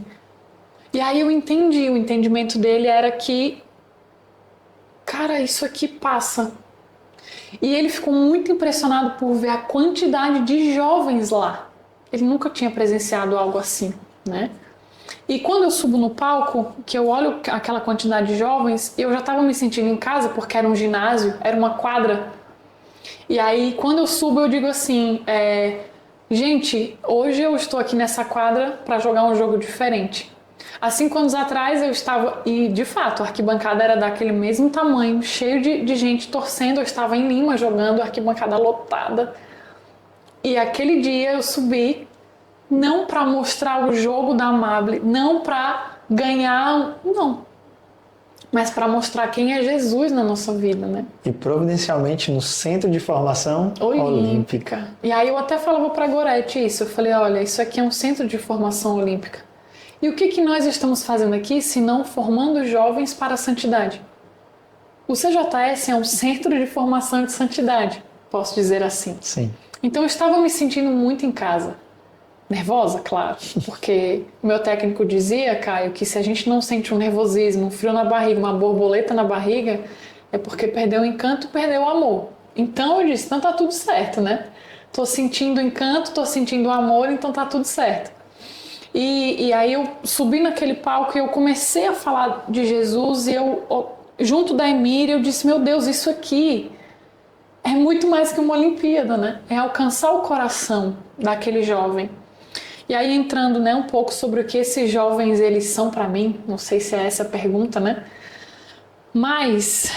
E aí eu entendi, o entendimento dele era que, cara, isso aqui passa. E ele ficou muito impressionado por ver a quantidade de jovens lá. Ele nunca tinha presenciado algo assim, né? E quando eu subo no palco, que eu olho aquela quantidade de jovens, eu já estava me sentindo em casa, porque era um ginásio, era uma quadra. E aí, quando eu subo, eu digo assim, gente, hoje eu estou aqui nessa quadra para jogar um jogo diferente. Há 5 anos atrás eu estava, e de fato a arquibancada era daquele mesmo tamanho, cheio de gente torcendo, eu estava em Lima jogando, a arquibancada lotada. E aquele dia eu subi, não para mostrar o jogo da Amable, não para ganhar, não. Mas para mostrar quem é Jesus na nossa vida, né? E providencialmente no Centro de Formação Olímpica. E aí eu até falava para a Gorete isso, eu falei, olha, isso aqui é um centro de formação olímpica. E o que nós estamos fazendo aqui, se não formando jovens para a santidade? O CJS é um centro de formação de santidade, posso dizer assim. Sim. Então eu estava me sentindo muito em casa. Nervosa, claro, porque o meu técnico dizia, Caio, que se a gente não sente um nervosismo, um frio na barriga, uma borboleta na barriga, é porque perdeu o encanto, perdeu o amor. Então eu disse, então tá tudo certo, né? Tô sentindo encanto, tô sentindo amor, então tá tudo certo. E aí eu subi naquele palco e eu comecei a falar de Jesus e eu, junto da Emília, eu disse, meu Deus, isso aqui é muito mais que uma Olimpíada, né? É alcançar o coração daquele jovem. E aí entrando, né, um pouco sobre o que esses jovens eles são para mim, não sei se é essa a pergunta, né? Mas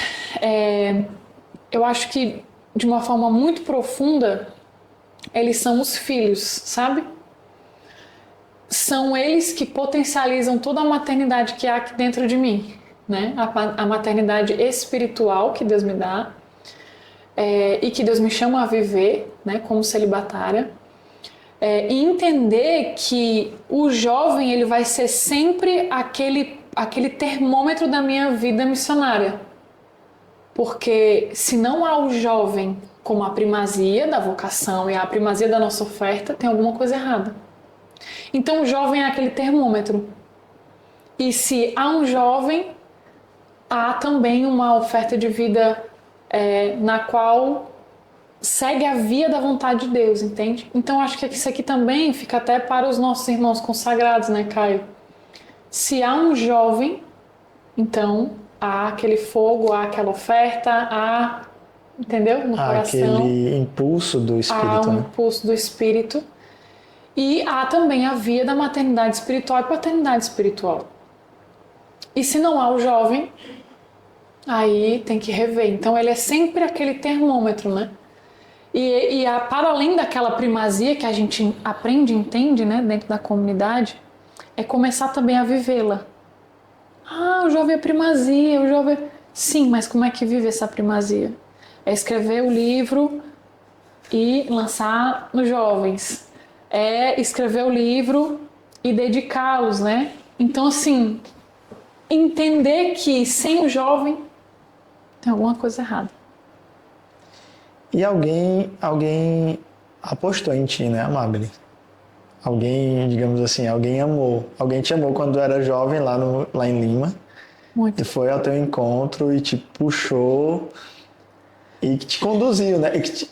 eu acho que de uma forma muito profunda eles são os filhos, sabe? São eles que potencializam toda a maternidade que há aqui dentro de mim, né? A maternidade espiritual que Deus me dá e que Deus me chama a viver, né, como celibatária. E entender que o jovem ele vai ser sempre aquele termômetro da minha vida missionária. Porque se não há o jovem como a primazia da vocação e a primazia da nossa oferta, tem alguma coisa errada. Então o jovem é aquele termômetro. E se há um jovem, há também uma oferta de vida na qual segue a via da vontade de Deus, entende? Então acho que isso aqui também fica até para os nossos irmãos consagrados, né, Caio? Se há um jovem, então há aquele fogo, há aquela oferta, há, entendeu? No coração. Aquele impulso do Espírito, há um né? impulso do Espírito. E há também a via da maternidade espiritual e paternidade espiritual. E se não há o jovem, aí tem que rever. Então ele é sempre aquele termômetro, né? E para além daquela primazia que a gente aprende e entende, né, dentro da comunidade, é começar também a vivê-la. O jovem é primazia, o jovem... Sim, mas como é que vive essa primazia? É escrever o livro e lançar nos jovens. É escrever o livro e dedicá-los, né? Então, assim, entender que sem o jovem tem alguma coisa errada. E alguém apostou em ti, né, Amable? Alguém, digamos assim, alguém amou. Alguém te amou quando era jovem lá em Lima. Muito. E foi ao teu encontro e te puxou e que te conduziu, né? E que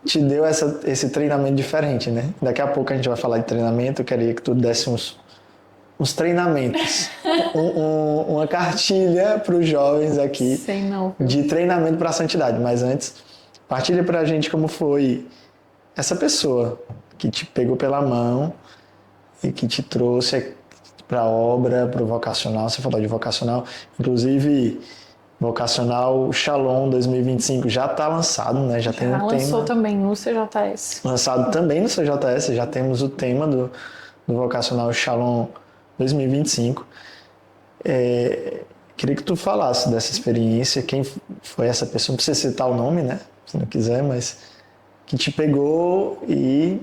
te deu esse treinamento diferente, né? Daqui a pouco a gente vai falar de treinamento. Eu queria que tu desse uns treinamentos. Uma cartilha para os jovens aqui. Sei não. De treinamento para a santidade. Mas antes, partilha para a gente como foi essa pessoa que te pegou pela mão e que te trouxe para a obra, para o vocacional. Você falou de vocacional, inclusive vocacional Shalom 2025 já está lançado, né? Já tem um tema. Lançou também no CJS. Lançado também no CJS, já temos o tema do vocacional Shalom 2025. Queria que tu falasse dessa experiência, quem foi essa pessoa, não precisa citar o nome, né? Se não quiser, mas que te pegou e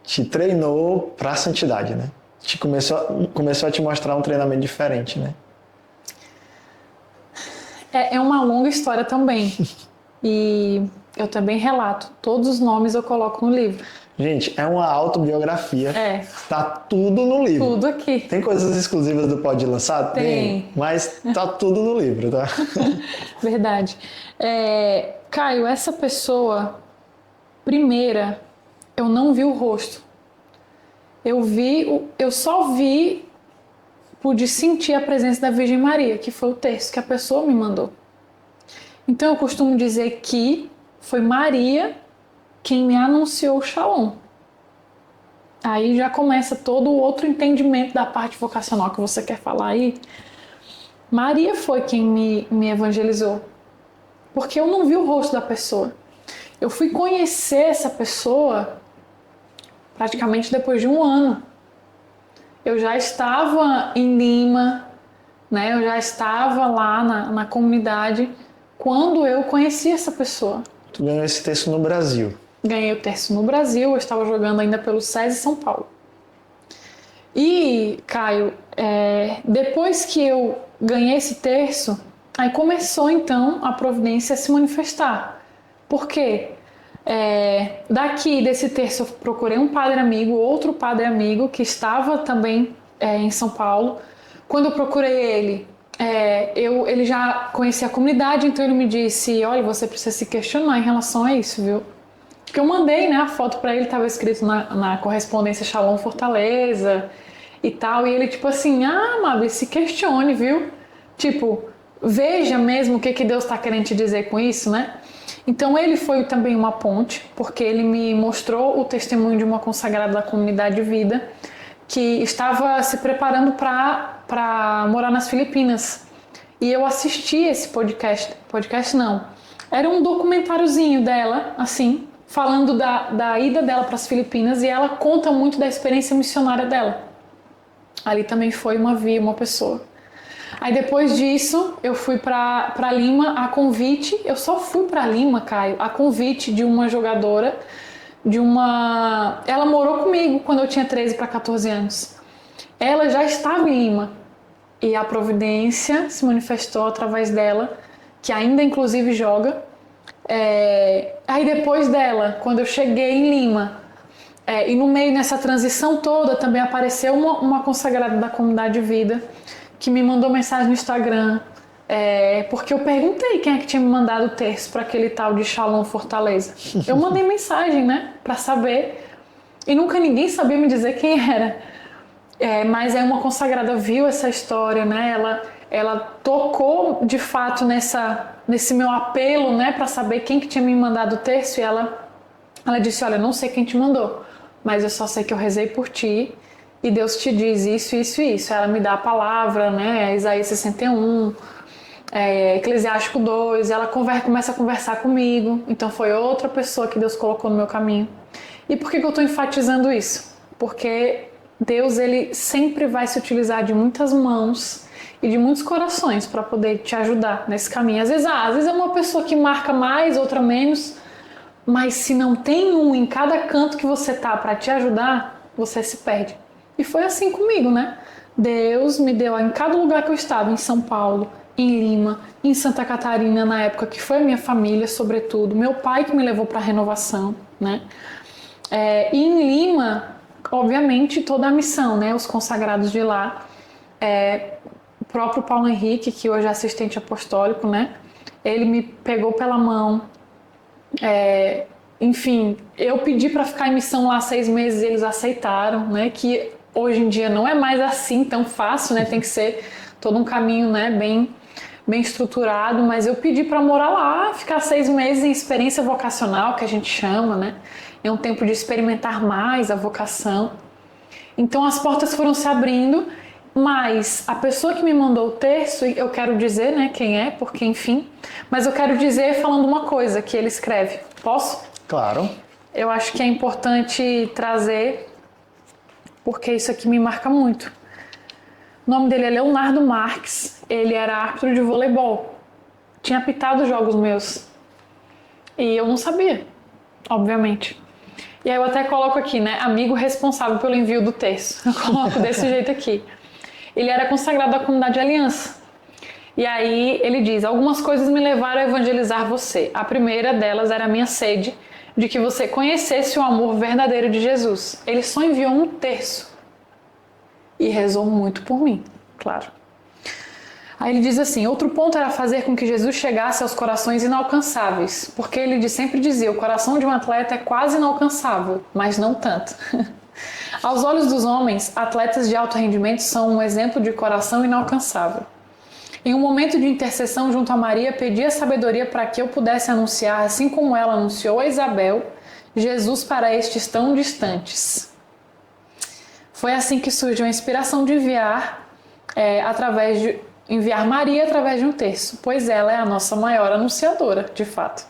te treinou para a santidade, né? Começou a te mostrar um treinamento diferente, né? É uma longa história também. E eu também relato. Todos os nomes eu coloco no livro. Gente, é uma autobiografia. Tá tudo no livro. Tudo aqui. Tem coisas exclusivas do Pode Lançar? Tem. Mas tá tudo no livro, tá? Verdade. Caio, essa pessoa, primeira, eu não vi o rosto. Eu só pude sentir a presença da Virgem Maria, que foi o texto que a pessoa me mandou. Então eu costumo dizer que foi Maria quem me anunciou o Shalom. Aí já começa todo o outro entendimento da parte vocacional que você quer falar aí. Maria foi quem me evangelizou. Porque eu não vi o rosto da pessoa. Eu fui conhecer essa pessoa praticamente depois de um ano. Eu já estava em Lima, né? Eu já estava lá na comunidade quando eu conheci essa pessoa. Tu ganhou esse texto no Brasil. Ganhei o terço no Brasil, eu estava jogando ainda pelo SESI São Paulo. E, Caio, depois que eu ganhei esse terço, aí começou então a providência a se manifestar. Por quê? Daqui desse terço eu procurei um padre amigo, outro padre amigo que estava também em São Paulo. Quando eu procurei ele, ele já conhecia a comunidade, então ele me disse: olha, você precisa se questionar em relação a isso, viu? Porque eu mandei, né, a foto pra ele, tava escrito na correspondência Shalom Fortaleza e tal, e ele tipo assim: Mabi, se questione, viu? Tipo, veja mesmo o que Deus tá querendo te dizer com isso, né? Então ele foi também uma ponte, porque ele me mostrou o testemunho de uma consagrada da comunidade de vida que estava se preparando para morar nas Filipinas. E eu assisti esse podcast não, era um documentáriozinho dela, assim, falando da ida dela para as Filipinas, e ela conta muito da experiência missionária dela. Ali também foi uma pessoa. Aí depois disso, eu fui para Lima a convite. Eu só fui para Lima, Caio, a convite de uma jogadora, ela morou comigo quando eu tinha 13 para 14 anos. Ela já estava em Lima e a providência se manifestou através dela, que ainda inclusive joga. Aí depois dela, quando eu cheguei em Lima, e no meio nessa transição toda também apareceu uma consagrada da comunidade de vida que me mandou mensagem no Instagram, porque eu perguntei quem é que tinha me mandado o terço para aquele tal de Shalom Fortaleza. Eu mandei mensagem, né, para saber, e nunca ninguém sabia me dizer quem era. Mas uma consagrada viu essa história, né, ela tocou de fato nesse meu apelo, né, para saber quem que tinha me mandado o terço, e ela disse: olha, não sei quem te mandou, mas eu só sei que eu rezei por ti e Deus te diz isso, isso e isso. Ela me dá a palavra, né, Isaías 61, Eclesiástico 2, ela começa a conversar comigo. Então foi outra pessoa que Deus colocou no meu caminho. E por que eu estou enfatizando isso? Porque Deus, ele sempre vai se utilizar de muitas mãos e de muitos corações para poder te ajudar nesse caminho. Às vezes é uma pessoa que marca mais, outra menos, mas se não tem um em cada canto que você tá para te ajudar, você se perde. E foi assim comigo, né? Deus me deu em cada lugar que eu estava, em São Paulo, em Lima, em Santa Catarina na época, que foi a minha família, sobretudo, meu pai que me levou para a renovação, né? E em Lima, obviamente, toda a missão, né? Os consagrados de lá, o próprio Paulo Henrique, que hoje é assistente apostólico, né? Ele me pegou pela mão. Enfim, eu pedi para ficar em missão lá 6 meses e eles aceitaram, né? Que hoje em dia não é mais assim tão fácil, né? Tem que ser todo um caminho, né? Bem estruturado, mas eu pedi para morar lá, ficar 6 meses em experiência vocacional, que a gente chama, né? É um tempo de experimentar mais a vocação. Então as portas foram se abrindo, mas a pessoa que me mandou o terço, eu quero dizer, né, quem é, porque enfim, mas eu quero dizer falando uma coisa que ele escreve. Posso? Claro. Eu acho que é importante trazer, porque isso aqui me marca muito. O nome dele é Leonardo Marques. Ele era árbitro de voleibol. Tinha apitado jogos meus. E eu não sabia, obviamente. E aí eu até coloco aqui, né? Amigo responsável pelo envio do terço. Eu coloco desse jeito aqui. Ele era consagrado à comunidade Aliança. E aí ele diz: algumas coisas me levaram a evangelizar você. A primeira delas era a minha sede de que você conhecesse o amor verdadeiro de Jesus. Ele só enviou um terço. E rezou muito por mim, claro. Aí ele diz assim: outro ponto era fazer com que Jesus chegasse aos corações inalcançáveis, porque ele sempre dizia: o coração de um atleta é quase inalcançável, mas não tanto. Aos olhos dos homens, atletas de alto rendimento são um exemplo de coração inalcançável. Em um momento de intercessão junto a Maria, pedi a sabedoria para que eu pudesse anunciar, assim como ela anunciou a Isabel, Jesus para estes tão distantes. Foi assim que surgiu a inspiração de enviar Maria através de um terço, pois ela é a nossa maior anunciadora, de fato.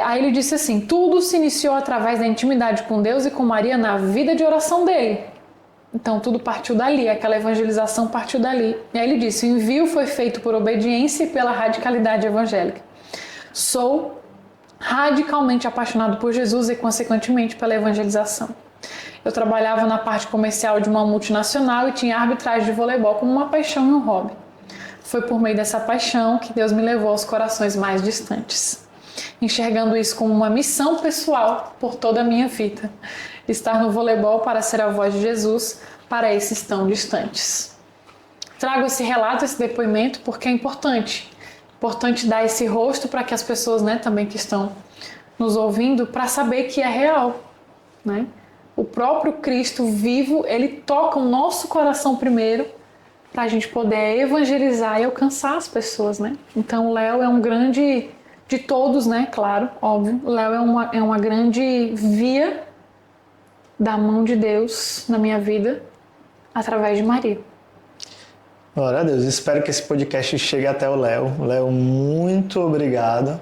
Aí ele disse assim: tudo se iniciou através da intimidade com Deus e com Maria na vida de oração dele. Então tudo partiu dali, aquela evangelização partiu dali. E aí ele disse: o envio foi feito por obediência e pela radicalidade evangélica. Sou radicalmente apaixonado por Jesus e consequentemente pela evangelização. Eu trabalhava na parte comercial de uma multinacional e tinha arbitragem de voleibol como uma paixão e um hobby. Foi por meio dessa paixão que Deus me levou aos corações mais distantes, enxergando isso como uma missão pessoal por toda a minha vida. Estar no voleibol para ser a voz de Jesus para esses tão distantes. Trago esse relato, esse depoimento, porque é importante dar esse rosto para que as pessoas, né, também que estão nos ouvindo, para saber que é real, né? O próprio Cristo vivo, ele toca o nosso coração primeiro para a gente poder evangelizar e alcançar as pessoas, né? Então o Léo é um grande, de todos, né? Claro, óbvio. O Léo é uma grande via da mão de Deus na minha vida através de Maria. Glória a Deus. Espero que esse podcast chegue até o Léo. Léo, muito obrigado.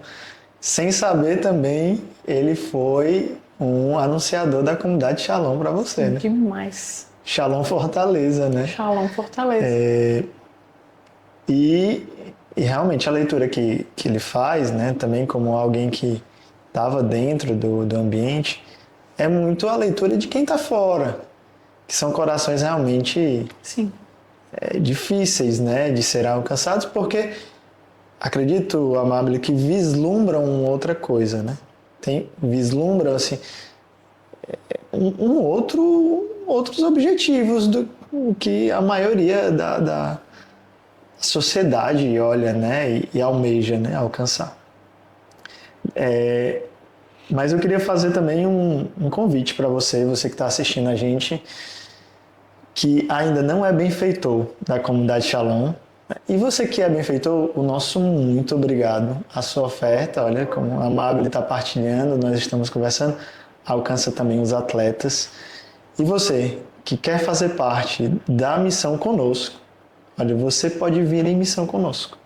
Sem saber também, ele foi um anunciador da comunidade Shalom para você, né? Demais. Shalom Fortaleza, né? Shalom Fortaleza. E realmente a leitura que ele faz, né? Também como alguém que estava dentro do ambiente, é muito a leitura de quem está fora, que são corações realmente Sim. Difíceis, né? De serem alcançados, porque acredito, Amável, que vislumbram outra coisa, né? Vislumbram assim, outros objetivos do que a maioria da sociedade olha, né? E almeja, né? Alcançar. Mas eu queria fazer também um convite para você que está assistindo a gente, que ainda não é benfeitor da comunidade Shalom. E você que é benfeitor, o nosso muito obrigado. A sua oferta, olha como a Amável está partilhando, nós estamos conversando, alcança também os atletas. E você que quer fazer parte da missão conosco, olha, você pode vir em missão conosco.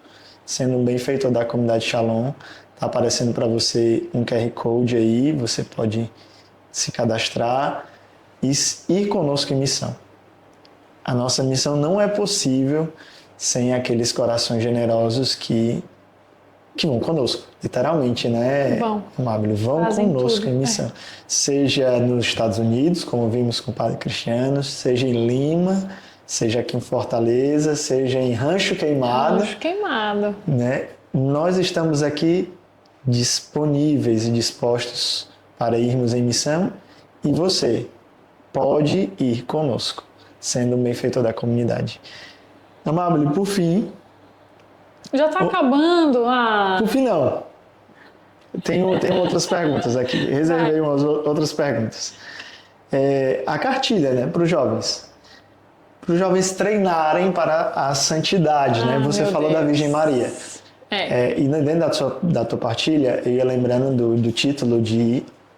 Sendo um benfeitor da comunidade Shalom, está aparecendo para você um QR Code aí, você pode se cadastrar e ir conosco em missão. A nossa missão não é possível sem aqueles corações generosos que vão conosco, literalmente, né? Vão conosco em missão. Seja nos Estados Unidos, como vimos com o Padre Cristiano, seja em Lima, seja aqui em Fortaleza, seja em Rancho Queimado. Rancho Queimado. Né? Nós estamos aqui disponíveis e dispostos para irmos em missão e você pode ir conosco, sendo um benfeitor da comunidade. Amável, por fim... Já está acabando. Por fim, não. Tem outras perguntas aqui. Reservei umas outras perguntas. A cartilha, né, para os jovens. Para os jovens treinarem para a santidade, né? Você falou da Virgem Maria. E dentro da tua partilha, eu ia lembrando do título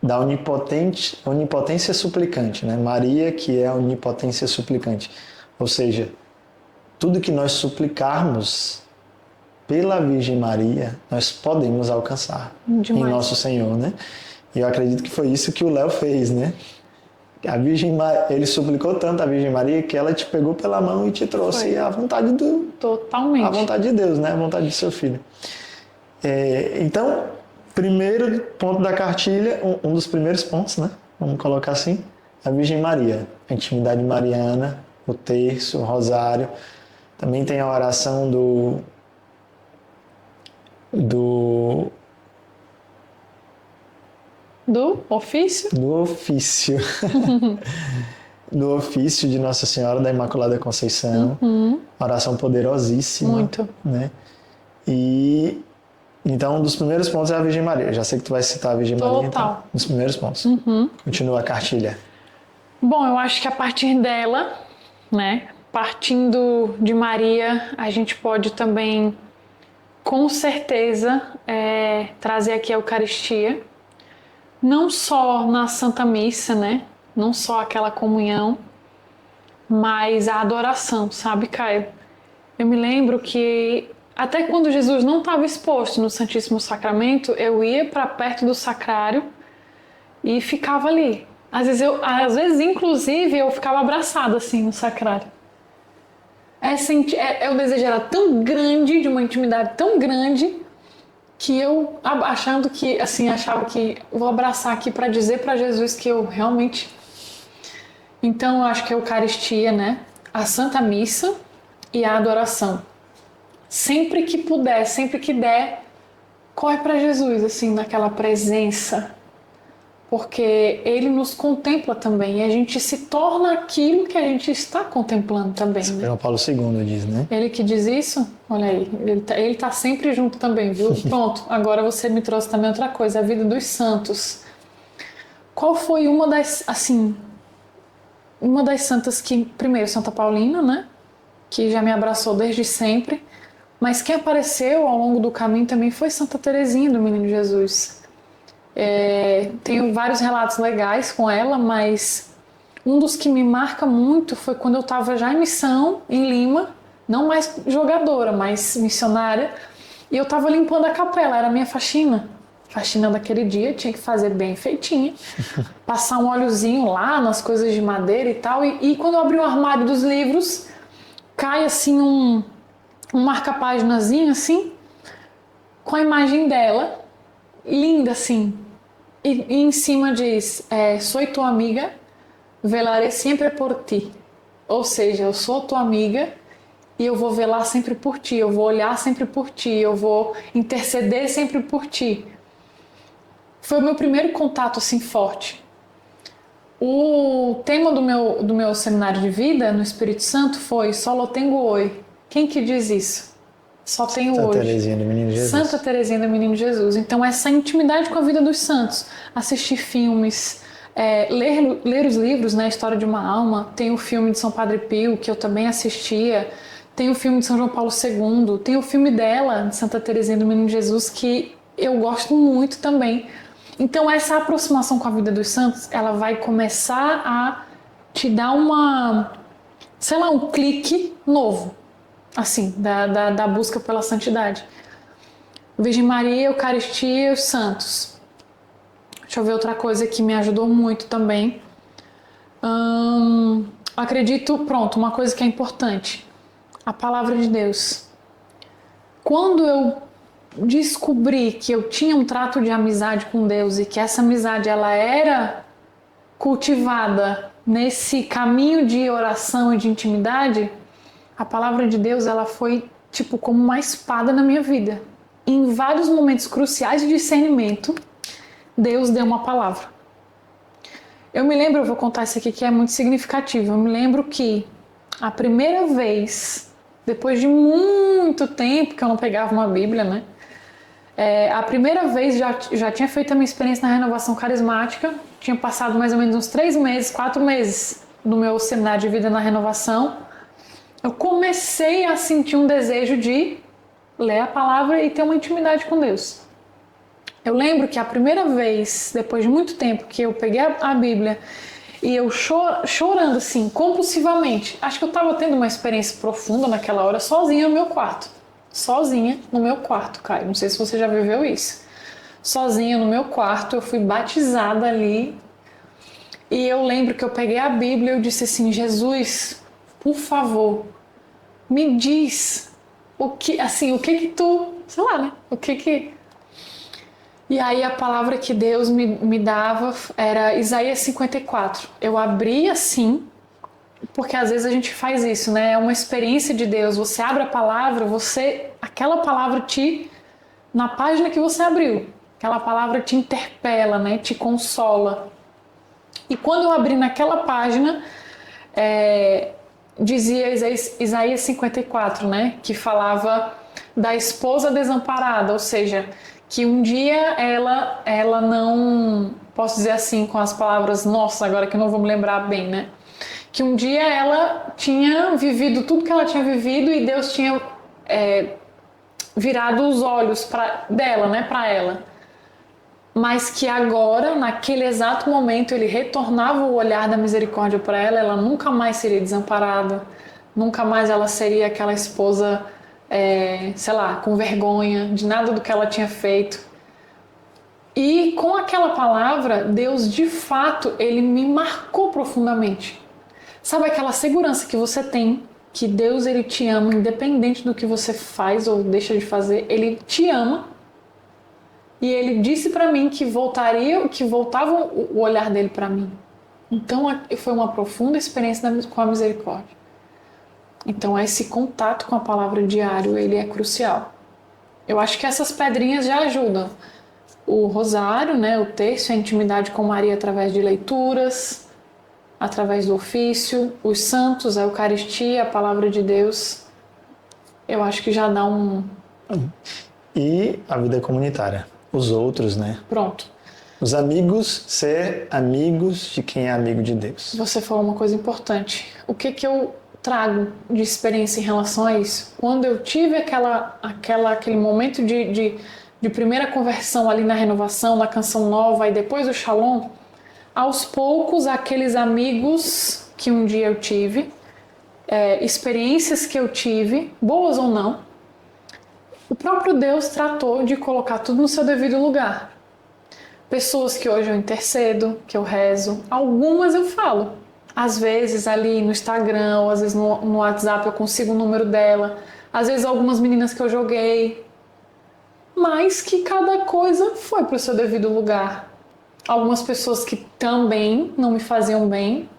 da onipotência suplicante, né? Maria, que é a onipotência suplicante. Ou seja, tudo que nós suplicarmos pela Virgem Maria, nós podemos alcançar. Demais. Em nosso Senhor, né? E eu acredito que foi isso que o Léo fez, né? Ele suplicou tanto a Virgem Maria que ela te pegou pela mão e te trouxe à vontade Totalmente. à vontade de Deus, né? A vontade do seu filho. Então, primeiro ponto da cartilha, um dos primeiros pontos, né? Vamos colocar assim, a Virgem Maria, a intimidade mariana, o terço, o rosário. Também tem a oração do ofício? Do ofício. Do ofício de Nossa Senhora da Imaculada Conceição. Oração poderosíssima. Muito. Né? E então, um dos primeiros pontos é a Virgem Maria. Já sei que tu vai citar a Virgem Maria, então. Um dos primeiros pontos. Continua a cartilha. Bom, eu acho que a partir dela, né? Partindo de Maria, a gente pode também, com certeza, trazer aqui a Eucaristia. Não só na Santa Missa, né? Não só aquela comunhão, mas a adoração, sabe, Caio? Eu me lembro que até quando Jesus não estava exposto no Santíssimo Sacramento, eu ia para perto do sacrário e ficava ali. Às vezes, inclusive, eu ficava abraçada assim no sacrário. O desejo era tão grande, de uma intimidade tão grande, que eu achava que vou abraçar aqui para dizer para Jesus que eu realmente... Então, eu acho que a Eucaristia, né? A Santa Missa e a adoração. Sempre que puder, sempre que der, corre para Jesus, assim, naquela presença. Porque Ele nos contempla também. E a gente se torna aquilo que a gente está contemplando também. Né? João Paulo II diz, né? Ele que diz isso? Olha aí, ele tá sempre junto também, viu? Pronto, agora você me trouxe também outra coisa, a vida dos santos. Qual foi uma das santas que, primeiro, Santa Paulina, né? Que já me abraçou desde sempre. Mas quem apareceu ao longo do caminho também foi Santa Teresinha do Menino Jesus. Tenho vários relatos legais com ela, mas um dos que me marca muito foi quando eu estava já em missão, em Lima, não mais jogadora, mas missionária, e eu estava limpando a capela, era a minha faxina. Faxina daquele dia, tinha que fazer bem feitinha, passar um óleozinho lá nas coisas de madeira e tal, e quando eu abri o armário dos livros, cai assim um marca-paginazinho assim, com a imagem dela, linda assim, e em cima diz, soy tua amiga, velaré sempre por ti. Ou seja, eu sou tua amiga e eu vou velar sempre por ti, eu vou olhar sempre por ti, eu vou interceder sempre por ti. Foi o meu primeiro contato assim forte. O tema do meu seminário de vida no Espírito Santo foi Solo tengo hoy. Quem que diz isso? Só tenho hoje. Santa Teresinha do Menino Jesus. Santa Teresinha do Menino Jesus. Então, essa intimidade com a vida dos santos. Assistir filmes, ler os livros, né? História de uma Alma. Tem o filme de São Padre Pio, que eu também assistia. Tem o filme de São João Paulo II. Tem o filme dela, de Santa Teresinha do Menino Jesus, que eu gosto muito também. Então, essa aproximação com a vida dos santos, ela vai começar a te dar um clique novo, assim, da busca pela santidade. Virgem Maria, Eucaristia e os santos. Deixa eu ver outra coisa que me ajudou muito também. Acredito, pronto, uma coisa que é importante. A palavra de Deus. Quando eu descobri que eu tinha um trato de amizade com Deus e que essa amizade ela era cultivada nesse caminho de oração e de intimidade, a palavra de Deus ela foi tipo como uma espada na minha vida. Em vários momentos cruciais de discernimento, Deus deu uma palavra. Eu me lembro, eu vou contar isso aqui que é muito significativo. Eu me lembro que a primeira vez, depois de muito tempo que eu não pegava uma Bíblia, né? A primeira vez já tinha feito a minha experiência na renovação carismática, tinha passado mais ou menos uns 3 meses, 4 meses no meu seminário de vida na renovação. Eu comecei a sentir um desejo de ler a palavra e ter uma intimidade com Deus. Eu lembro que a primeira vez, depois de muito tempo, que eu peguei a Bíblia e eu chorando assim, compulsivamente, acho que eu estava tendo uma experiência profunda naquela hora, sozinha no meu quarto. Sozinha no meu quarto, Caio. Não sei se você já viveu isso. Sozinha no meu quarto, eu fui batizada ali. E eu lembro que eu peguei a Bíblia e eu disse assim, Jesus, por favor, me diz o que que tu, sei lá, né? O que que... E aí a palavra que Deus me dava era Isaías 54. Eu abri assim, porque às vezes a gente faz isso, né? É uma experiência de Deus. Você abre a palavra, aquela palavra na página que você abriu, aquela palavra te interpela, né? Te consola. E quando eu abri naquela página, dizia Isaías 54, né? Que falava da esposa desamparada, ou seja, que um dia ela não, posso dizer assim com as palavras, nossa, agora que eu não vou me lembrar bem, né? Que um dia ela tinha vivido tudo que ela tinha vivido e Deus tinha virado os olhos dela, né, para ela. Mas que agora, naquele exato momento, ele retornava o olhar da misericórdia para ela, ela nunca mais seria desamparada, nunca mais ela seria aquela esposa, sei lá, com vergonha de nada do que ela tinha feito. E com aquela palavra, Deus, de fato, ele me marcou profundamente. Sabe aquela segurança que você tem, que Deus, ele te ama, independente do que você faz ou deixa de fazer, ele te ama. E ele disse para mim que voltava o olhar dele para mim. Então foi uma profunda experiência com a misericórdia. Então esse contato com a palavra diário, ele é crucial. Eu acho que essas pedrinhas já ajudam. O rosário, né, o terço, a intimidade com Maria através de leituras, através do ofício, os santos, a Eucaristia, a palavra de Deus. Eu acho que já dá um... E a vida comunitária. Os outros, né? Pronto. Os amigos, ser amigos de quem é amigo de Deus. Você falou uma coisa importante. O que eu trago de experiência em relação a isso? Quando eu tive aquele momento de primeira conversão ali na renovação, na canção nova e depois do Shalom, aos poucos aqueles amigos que um dia eu tive, experiências que eu tive, boas ou não, o próprio Deus tratou de colocar tudo no seu devido lugar. Pessoas que hoje eu intercedo, que eu rezo, algumas eu falo. Às vezes ali no Instagram, ou às vezes no WhatsApp eu consigo o número dela. Às vezes algumas meninas que eu joguei. Mas que cada coisa foi para o seu devido lugar. Algumas pessoas que também não me faziam bem,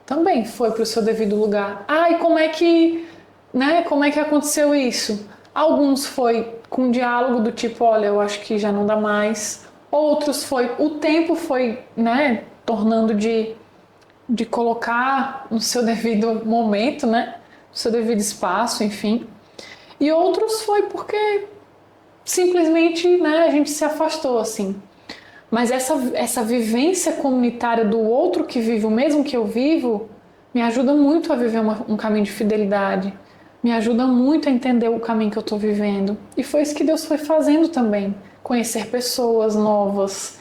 também foi para o seu devido lugar. E como é que aconteceu isso? Alguns foi com um diálogo do tipo, olha, eu acho que já não dá mais. Outros o tempo foi, né, tornando de colocar no seu devido momento, né, no seu devido espaço, enfim. E outros foi porque simplesmente, né, a gente se afastou, assim. Mas essa vivência comunitária do outro que vive o mesmo que eu vivo me ajuda muito a viver um caminho de fidelidade. Me ajuda muito a entender o caminho que eu estou vivendo. E foi isso que Deus foi fazendo também. Conhecer pessoas novas.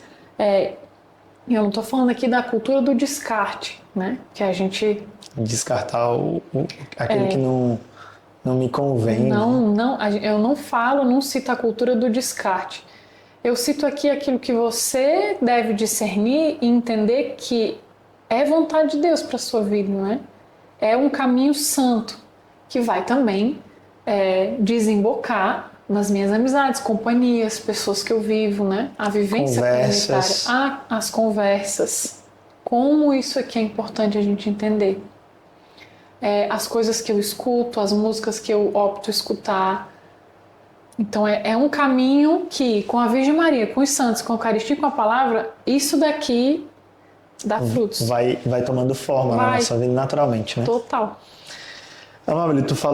Eu não estou falando aqui da cultura do descarte, né? Que a gente... Descartar aquele que não me convém. Eu não cito a cultura do descarte. Eu cito aqui aquilo que você deve discernir e entender que é vontade de Deus para a sua vida, não é? É um caminho santo que vai também desembocar nas minhas amizades, companhias, pessoas que eu vivo, né? A vivência comunitária, as conversas. Como isso aqui é importante a gente entender. As coisas que eu escuto, as músicas que eu opto escutar. Então é um caminho que, com a Virgem Maria, com os santos, com a Eucaristia e com a palavra, isso daqui dá frutos. Vai tomando forma na nossa vida naturalmente, né? Total. Amável, tu foi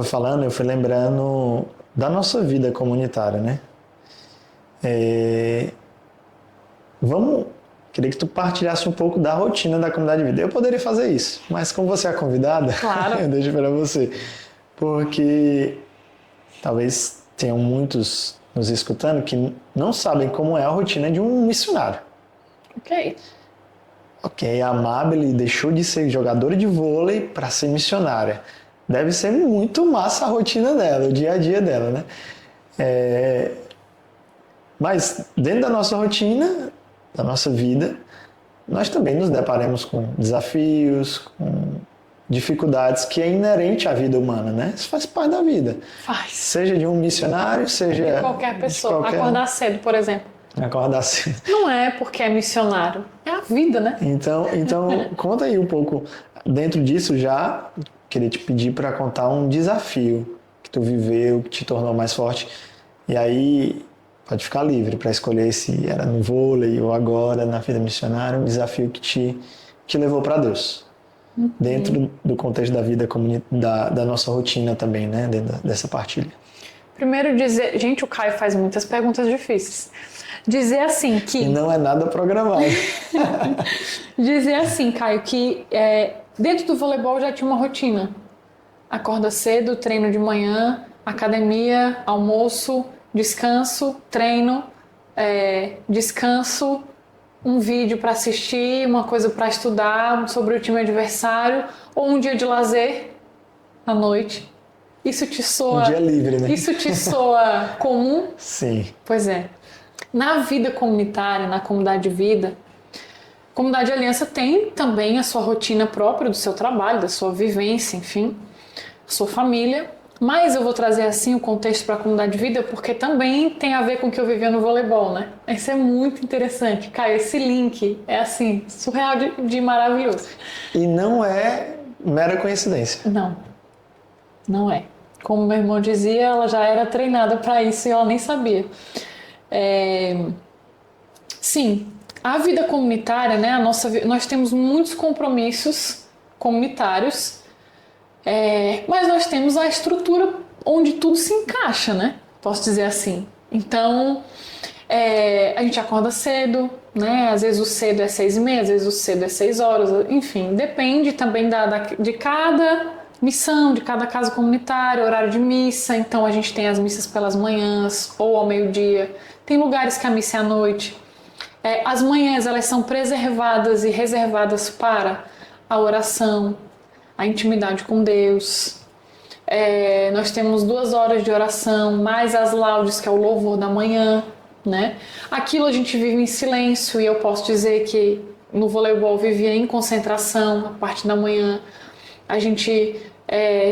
falando, eu fui lembrando da nossa vida comunitária, né? Queria que tu partilhasse um pouco da rotina da comunidade de vida. Eu poderia fazer isso, mas como você é a convidada, claro. Eu deixo para você. Porque talvez tenham muitos nos escutando que não sabem como é a rotina de um missionário. Ok, a Amável deixou de ser jogadora de vôlei para ser missionária. Deve ser muito massa a rotina dela, o dia a dia dela, né? Mas dentro da nossa rotina, da nossa vida, nós também nos deparamos com desafios, com dificuldades que é inerente à vida humana, né? Isso faz parte da vida. Faz. Seja de um missionário, seja De qualquer pessoa. de qualquer... Acordar cedo, por exemplo. Acordar cedo. Não é porque é missionário, é a vida, né? Então conta aí um pouco. Dentro disso já, queria te pedir para contar um desafio que tu viveu, que te tornou mais forte. E aí, pode ficar livre para escolher se era no vôlei ou agora, na vida missionária, um desafio que te levou para Deus. Dentro do contexto da vida, da nossa rotina também, né? Dentro dessa partilha. Primeiro dizer... Gente, o Caio faz muitas perguntas difíceis. Dizer assim que... E não é nada programado. Dizer assim, Caio, que dentro do voleibol já tinha uma rotina. Acorda cedo, treino de manhã, academia, almoço, descanso, treino, descanso, um vídeo para assistir, uma coisa para estudar sobre o time adversário, ou um dia de lazer à noite. Isso te soa... Um dia livre, né? Isso te soa comum? Sim. Pois é. Na vida comunitária, na comunidade de vida, a comunidade de aliança tem também a sua rotina própria do seu trabalho, da sua vivência, enfim, a sua família. Mas eu vou trazer assim o contexto para a comunidade de vida porque também tem a ver com o que eu vivia no voleibol, né? Isso é muito interessante. Caio, esse link é assim, surreal de maravilhoso. E não é mera coincidência. Não, não é. Como meu irmão dizia, ela já era treinada para isso e ela nem sabia. Sim, a vida comunitária, né? Nós temos muitos compromissos comunitários, mas nós temos a estrutura onde tudo se encaixa, né? Posso dizer assim. Então, a gente acorda cedo, né? Às vezes o cedo é 6h30, às vezes o cedo é 6 horas, enfim, depende também de cada missão, de cada casa comunitária, horário de missa. Então a gente tem as missas pelas manhãs ou ao meio-dia. Tem lugares que a missa é à noite. As manhãs elas são preservadas e reservadas para a oração, a intimidade com Deus. Nós temos 2 horas de oração, mais as laudes, que é o louvor da manhã, né? Aquilo a gente vive em silêncio e eu posso dizer que no voleibol eu vivia em concentração, a parte da manhã. A gente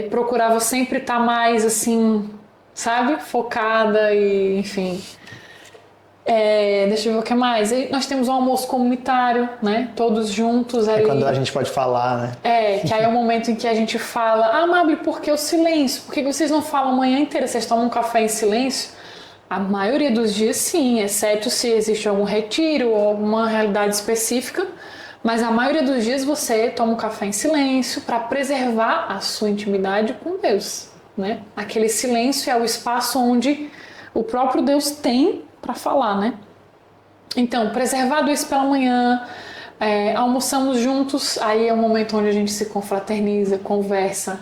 procurava sempre estar mais assim, sabe? Focada e, enfim... deixa eu ver o que mais. E nós temos o almoço comunitário, né? Todos juntos. É quando a gente pode falar, né? Que aí é o momento em que a gente fala: ah, Mabel, por que o silêncio? Por que vocês não falam a manhã inteira? Vocês tomam um café em silêncio? A maioria dos dias sim, exceto se existe algum retiro ou alguma realidade específica. Mas a maioria dos dias você toma um café em silêncio para preservar a sua intimidade com Deus, né? Aquele silêncio é o espaço onde o próprio Deus tem para falar, né? Então, preservado isso pela manhã, almoçamos juntos, aí é o momento onde a gente se confraterniza, conversa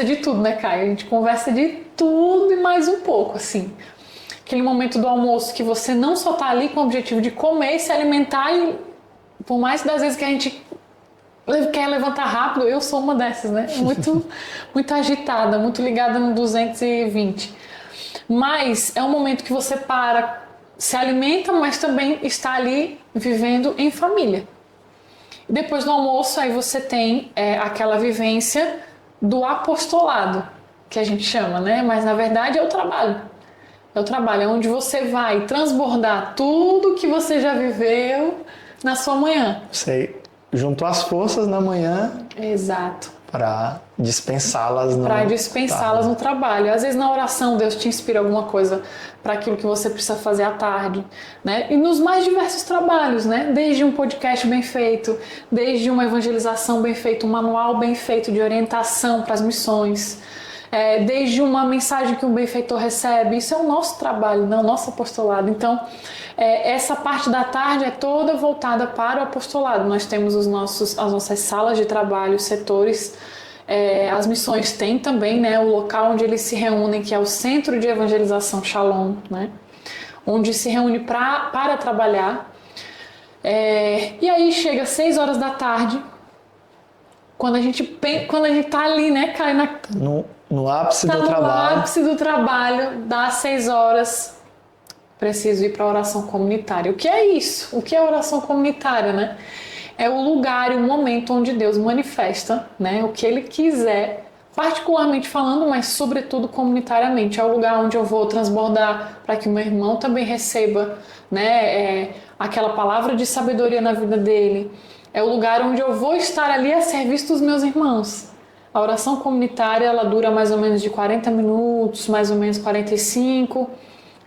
de tudo, né, Caio? A gente conversa de tudo e mais um pouco, assim. Aquele momento do almoço que você não só tá ali com o objetivo de comer e se alimentar, e por mais das vezes que a gente quer levantar rápido, eu sou uma dessas, né? Muito agitada, muito ligada no 220. Mas é um momento que você se alimenta, mas também está ali vivendo em família. Depois do almoço, aí você tem aquela vivência do apostolado, que a gente chama, né? Mas na verdade é o trabalho. É o trabalho, é onde você vai transbordar tudo que você já viveu na sua manhã. Você juntou as forças na manhã. Exato. Para dispensá-las no trabalho. Às vezes na oração Deus te inspira alguma coisa para aquilo que você precisa fazer à tarde, né? E nos mais diversos trabalhos, né? Desde um podcast bem feito, desde uma evangelização bem feita, um manual bem feito de orientação para as missões, desde uma mensagem que um benfeitor recebe. Isso é o nosso trabalho, né? O nosso apostolado. Então, essa parte da tarde é toda voltada para o apostolado. Nós temos as nossas salas de trabalho, setores. As missões têm também, né, o local onde eles se reúnem, que é o Centro de Evangelização Shalom, né? Onde se reúne para trabalhar. E aí chega às 6 horas da tarde, quando a gente tá ali, né, cai no ápice do trabalho. No ápice do trabalho, dá 6 horas, preciso ir para a oração comunitária. O que é isso? O que é oração comunitária, né? É o lugar e o momento onde Deus manifesta, né, o que Ele quiser, particularmente falando, mas sobretudo comunitariamente. É o lugar onde eu vou transbordar para que o meu irmão também receba, né, aquela palavra de sabedoria na vida dele. É o lugar onde eu vou estar ali a serviço dos meus irmãos. A oração comunitária, ela dura mais ou menos de 40 minutos, mais ou menos 45,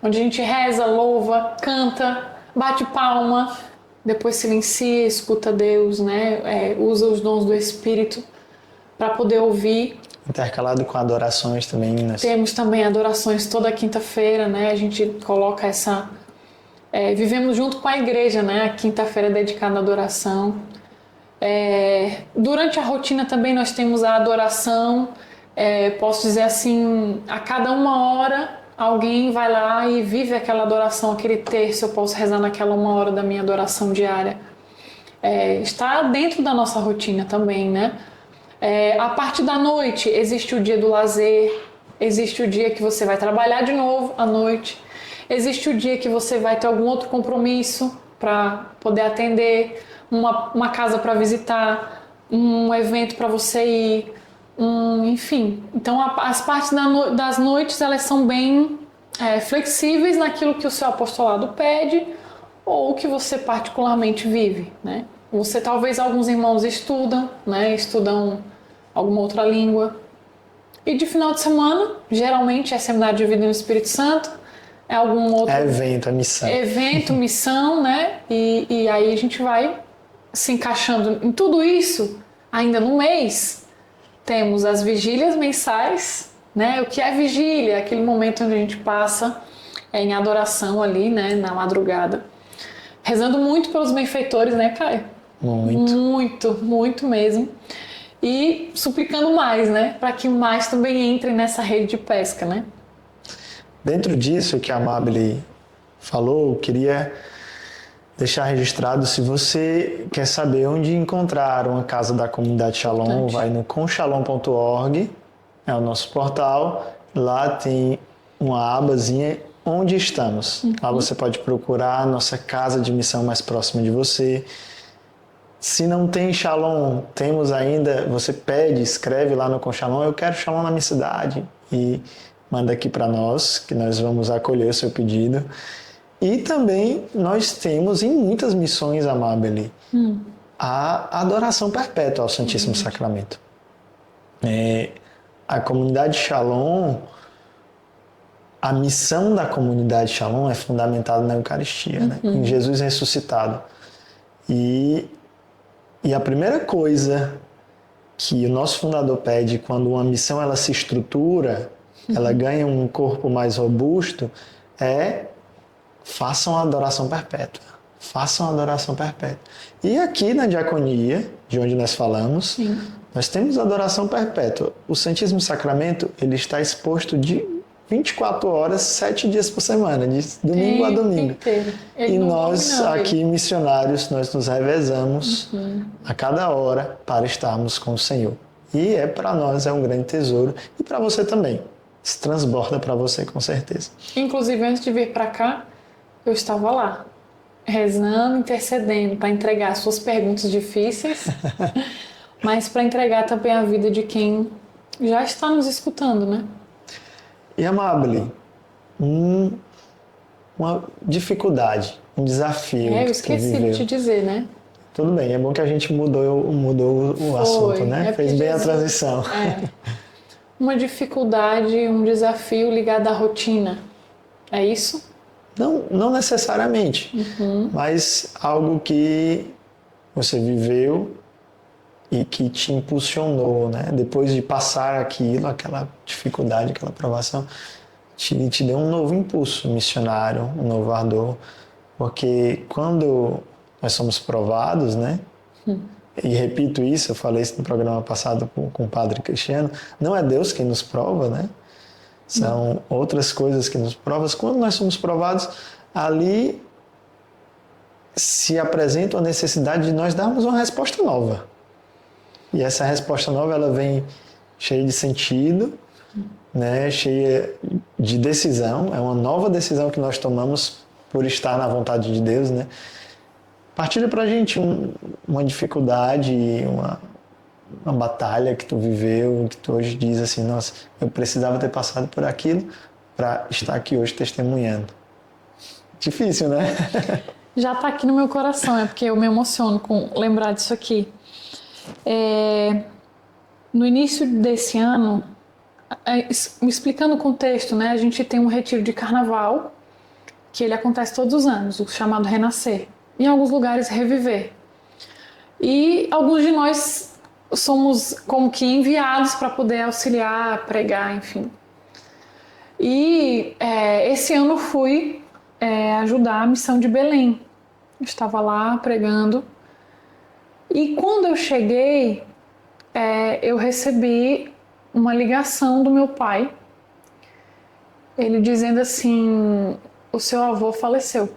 onde a gente reza, louva, canta, bate palma, depois silencia, escuta Deus, né? Usa os dons do Espírito para poder ouvir. Intercalado com adorações também. Temos também adorações toda quinta-feira, né? A gente coloca essa... vivemos junto com a igreja, né? A quinta-feira é dedicada à adoração. Durante a rotina também nós temos a adoração, posso dizer assim, a cada 1 hora alguém vai lá e vive aquela adoração, aquele terço, eu posso rezar naquela 1 hora da minha adoração diária. Está dentro da nossa rotina também, né? A parte da noite existe o dia do lazer, existe o dia que você vai trabalhar de novo à noite, existe o dia que você vai ter algum outro compromisso para poder atender, uma casa para visitar, um evento para você ir, enfim. Então as partes das noites elas são bem flexíveis naquilo que o seu apostolado pede ou que você particularmente vive, né? Você talvez alguns irmãos estudam, né? Estudam alguma outra língua. E de final de semana, geralmente é seminário de vida no Espírito Santo, é algum outro evento, missão. Evento, missão, né? E aí a gente vai se encaixando em tudo isso. Ainda no mês, temos as vigílias mensais, né? O que é vigília? Aquele momento onde a gente passa em adoração ali, né? Na madrugada. Rezando muito pelos benfeitores, né, Caio? Muito mesmo. E suplicando mais, né? Para que mais também entre nessa rede de pesca, né? Dentro disso que a Amabile falou, eu queria deixar registrado, se você quer saber onde encontrar uma casa da comunidade Shalom, vai no conshalom.org, é o nosso portal, lá tem uma abazinha onde estamos. Lá você pode procurar a nossa casa de missão mais próxima de você. Se não tem Shalom, temos ainda, você pede, escreve lá no Conshalom, eu quero Shalom na minha cidade, e manda aqui para nós, que nós vamos acolher o seu pedido. E também nós temos em muitas missões, Amabile, a adoração perpétua ao Santíssimo Sacramento. A comunidade Shalom, a missão da comunidade Shalom é fundamentada na Eucaristia, né? Em Jesus ressuscitado. E a primeira coisa que o nosso fundador pede quando uma missão ela se estrutura, ela ganha um corpo mais robusto, façam a adoração perpétua. Façam a adoração perpétua. E aqui na diaconia, de onde nós falamos, nós temos a adoração perpétua. O Santíssimo Sacramento, ele está exposto de 24 horas, 7 dias por semana, de domingo a domingo. E nós, aqui, missionários, nós nos revezamos a cada hora para estarmos com o Senhor. E para nós é um grande tesouro. E para você também. Se transborda para você, com certeza. Inclusive, antes de vir para cá, eu estava lá, rezando, intercedendo, para entregar suas perguntas difíceis, mas para entregar também a vida de quem já está nos escutando, né? E, Amabile, uma dificuldade, um desafio. Eu esqueci de te dizer, né? Tudo bem, é bom que a gente mudou o assunto, né? Fez bem a transição. Uma dificuldade, um desafio ligado à rotina. É isso? Não necessariamente, mas algo que você viveu e que te impulsionou, né? Depois de passar aquilo, aquela dificuldade, aquela provação, te deu um novo impulso missionário, um novo ardor, porque quando nós somos provados, né? E repito isso, eu falei isso no programa passado com o padre Cristiano, não é Deus quem nos prova, né? São outras coisas que nos provam. Quando nós somos provados, ali se apresenta a necessidade de nós darmos uma resposta nova. E essa resposta nova, ela vem cheia de sentido, né, cheia de decisão, é uma nova decisão que nós tomamos por estar na vontade de Deus, né? Partilha pra gente uma dificuldade, uma batalha que tu viveu, que tu hoje diz assim, nossa, eu precisava ter passado por aquilo para estar aqui hoje testemunhando. Difícil, né? Já tá aqui no meu coração, é porque eu me emociono com lembrar disso aqui. No início desse ano, me explicando o contexto, né? A gente tem um retiro de carnaval, que ele acontece todos os anos, o chamado Renascer. Em alguns lugares, Reviver. E alguns de nós somos como que enviados para poder auxiliar, pregar, enfim. E esse ano eu fui ajudar a missão de Belém. Eu estava lá pregando. E quando eu cheguei, eu recebi uma ligação do meu pai, ele dizendo assim, o seu avô faleceu.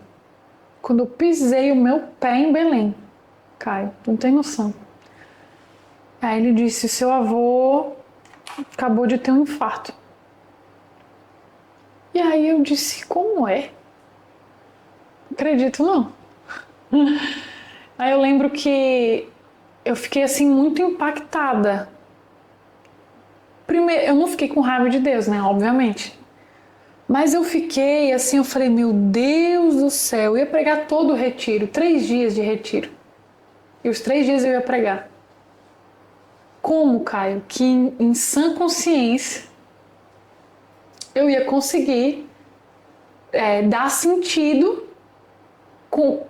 Quando eu pisei o meu pé em Belém, Caio, tu não tem noção. Aí ele disse, seu avô acabou de ter um infarto. E aí eu disse, como é? Não acredito não. Aí eu lembro que eu fiquei assim muito impactada. Primeiro, eu não fiquei com raiva de Deus, né? Obviamente. Mas eu fiquei assim, eu falei, meu Deus do céu, eu ia pregar todo o retiro, 3 dias de retiro. E os 3 dias eu ia pregar. Como, Caio, que em sã consciência eu ia conseguir dar sentido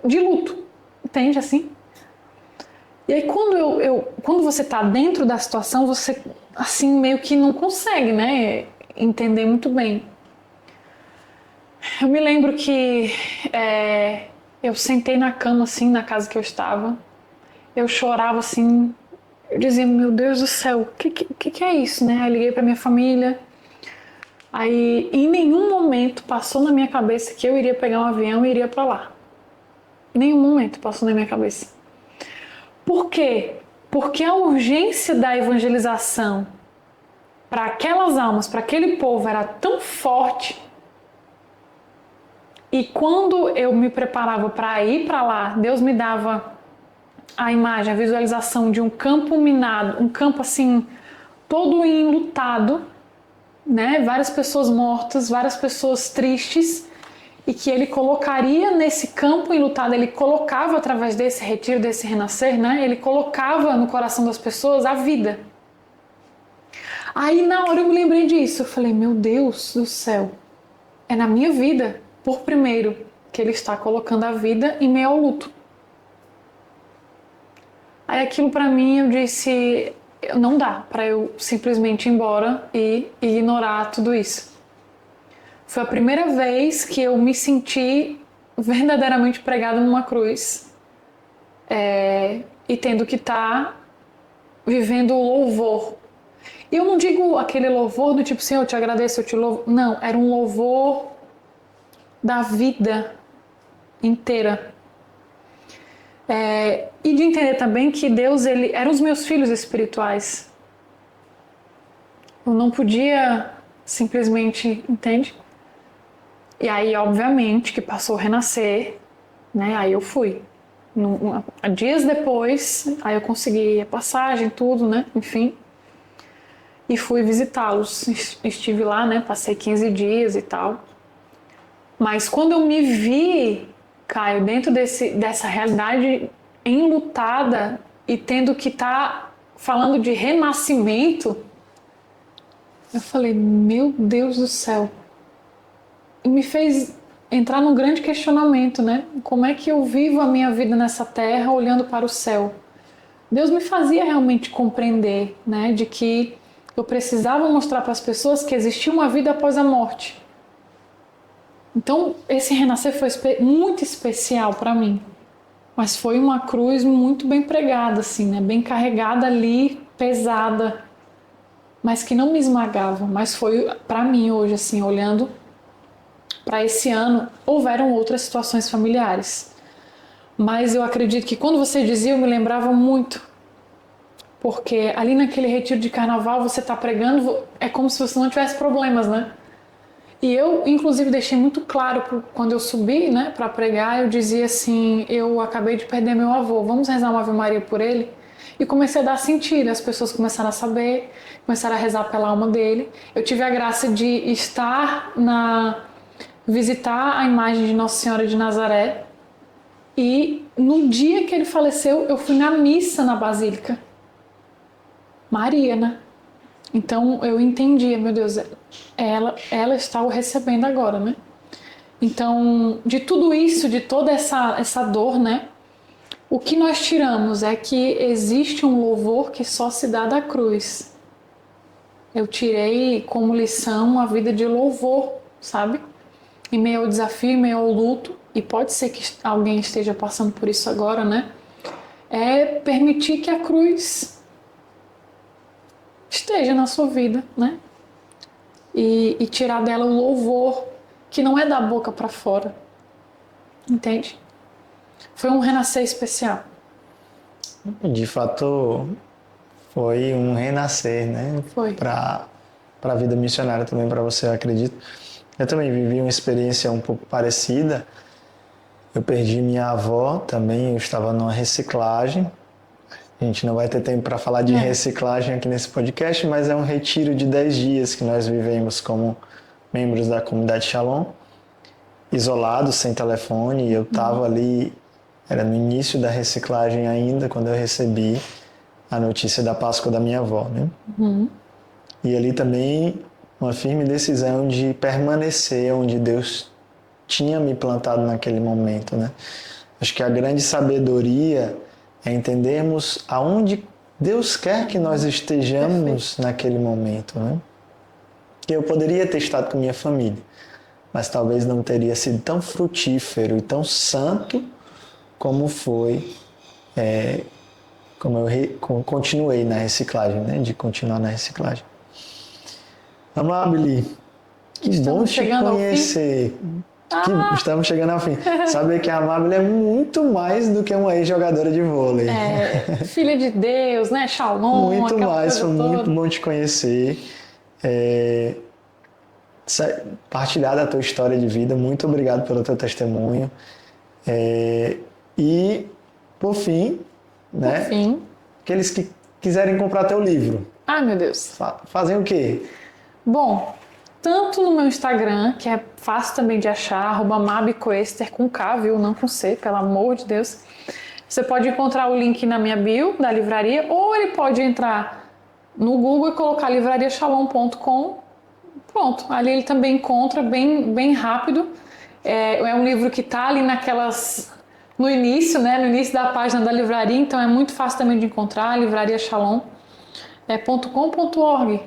de luto, entende assim? E aí quando você tá dentro da situação, você assim meio que não consegue, né, entender muito bem. Eu me lembro que eu sentei na cama assim, na casa que eu estava, eu chorava assim, eu dizia, meu Deus do céu, o que é isso, né? Aí liguei pra minha família, aí em nenhum momento passou na minha cabeça que eu iria pegar um avião e iria pra lá. Nenhum momento passou na minha cabeça. Por quê? Porque a urgência da evangelização para aquelas almas, para aquele povo era tão forte. E quando eu me preparava para ir para lá, Deus me dava a imagem, a visualização de um campo minado, um campo assim, todo enlutado, né? Várias pessoas mortas, várias pessoas tristes, e que ele colocaria nesse campo enlutado, ele colocava através desse retiro, desse renascer, né? Ele colocava no coração das pessoas a vida. Aí na hora eu me lembrei disso, eu falei, meu Deus do céu, é na minha vida, por primeiro, que ele está colocando a vida em meio ao luto. Aí aquilo pra mim eu disse, não dá pra eu simplesmente ir embora e ignorar tudo isso. Foi a primeira vez que eu me senti verdadeiramente pregada numa cruz e tendo que estar vivendo o louvor. E eu não digo aquele louvor do tipo, Senhor, eu te agradeço, eu te louvo. Não, era um louvor da vida inteira. E de entender também que Deus, ele eram os meus filhos espirituais. Eu não podia simplesmente, entende? E aí, obviamente, que passou a renascer, né? Aí eu fui. Dias depois, aí eu consegui a passagem, tudo, né? Enfim. E fui visitá-los. Estive lá, né? Passei 15 dias e tal. Mas quando eu me vi, Caio, dentro dessa realidade enlutada e tendo que estar falando de renascimento, eu falei, meu Deus do céu. E me fez entrar num grande questionamento, né? Como é que eu vivo a minha vida nessa terra olhando para o céu? Deus me fazia realmente compreender, né? De que eu precisava mostrar para as pessoas que existia uma vida após a morte. Então, esse renascer foi muito especial para mim. Mas foi uma cruz muito bem pregada, assim, né? Bem carregada ali, pesada. Mas que não me esmagava. Mas foi para mim hoje, assim, olhando para esse ano, houveram outras situações familiares. Mas eu acredito que quando você dizia, eu me lembrava muito. Porque ali naquele retiro de carnaval você está pregando, é como se você não tivesse problemas, né? E eu, inclusive, deixei muito claro quando eu subi, né, para pregar, eu dizia assim, eu acabei de perder meu avô, vamos rezar uma Ave Maria por ele? E comecei a dar sentido, as pessoas começaram a saber, começaram a rezar pela alma dele. Eu tive a graça de visitar a imagem de Nossa Senhora de Nazaré, e no dia que ele faleceu, eu fui na missa na Basílica. Maria, né? Então eu entendia, meu Deus, ela está o recebendo agora, né? Então, de tudo isso, de toda essa dor, né? O que nós tiramos é que existe um louvor que só se dá da cruz. Eu tirei como lição a vida de louvor, sabe? Em meio ao desafio, em meio ao luto, e pode ser que alguém esteja passando por isso agora, né? É permitir que a cruz esteja na sua vida, né? E tirar dela o louvor, que não é da boca para fora. Entende? Foi um renascer especial. De fato, foi um renascer, né? Foi. Para a vida missionária também, para você, eu acredito. Eu também vivi uma experiência um pouco parecida. Eu perdi minha avó também, eu estava numa reciclagem. A gente não vai ter tempo para falar de reciclagem aqui nesse podcast, mas é um retiro de 10 dias que nós vivemos como membros da comunidade Shalom, isolados, sem telefone, e eu estava ali, era no início da reciclagem ainda, quando eu recebi a notícia da Páscoa da minha avó, né? E ali também uma firme decisão de permanecer onde Deus tinha me plantado naquele momento, né? Acho que a grande sabedoria é entendermos aonde Deus quer que nós estejamos naquele momento, né? Eu poderia ter estado com minha família, mas talvez não teria sido tão frutífero e tão santo como foi, como eu continuei na reciclagem, né? De continuar na reciclagem. Amabile, que bom te conhecer. Estamos chegando ao fim. Saber que a Amabile é muito mais do que uma ex-jogadora de vôlei. Filha de Deus, né? Shalom. Muito mais, foi muito bom te conhecer. Partilhar da tua história de vida. Muito obrigado pelo teu testemunho. E, por fim, né? Aqueles que quiserem comprar teu livro. Ai, meu Deus. Fazem o quê? Bom, tanto no meu Instagram, que é fácil também de achar, @mabicoester com K, viu? Não com C, pelo amor de Deus. Você pode encontrar o link na minha bio da livraria, ou ele pode entrar no Google e colocar livrariashalom.com. Pronto, ali ele também encontra bem rápido. É um livro que está ali no início, né? No início da página da livraria, então é muito fácil também de encontrar, Livraria Shalom. .com.org.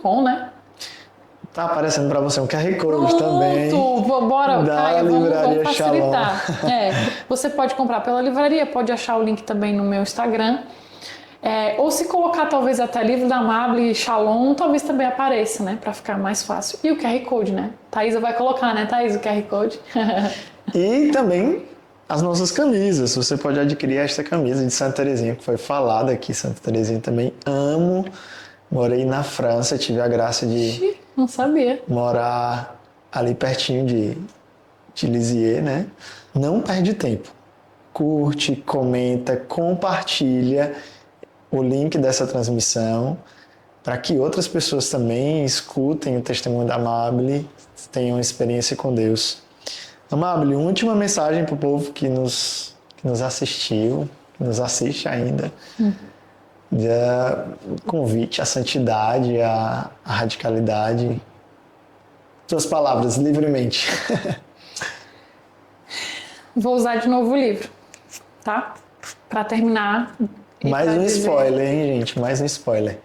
.com, né? Tá aparecendo para você um QR Code também. Bora, Livraria vamos facilitar. Você pode comprar pela livraria, pode achar o link também no meu Instagram. Ou se colocar talvez até livro da Amabile Shalom, talvez também apareça, né? Para ficar mais fácil. E o QR Code, né? Thaisa vai colocar, né, Thaisa, o QR Code. E também as nossas camisas. Você pode adquirir esta camisa de Santa Teresinha, que foi falada aqui. Santa Teresinha também amo. Morei na França, tive a graça de não sabia. morar ali pertinho de Lisieux, né? Não perde tempo. Curte, comenta, compartilha o link dessa transmissão para que outras pessoas também escutem o testemunho da Amabile, tenham experiência com Deus. Amabile, uma última mensagem para o povo que nos assistiu, que nos assiste ainda. Convite à santidade, à radicalidade. Suas palavras, livremente. Vou usar de novo o livro, tá? Para terminar. Mais um spoiler, hein, gente? Mais um spoiler.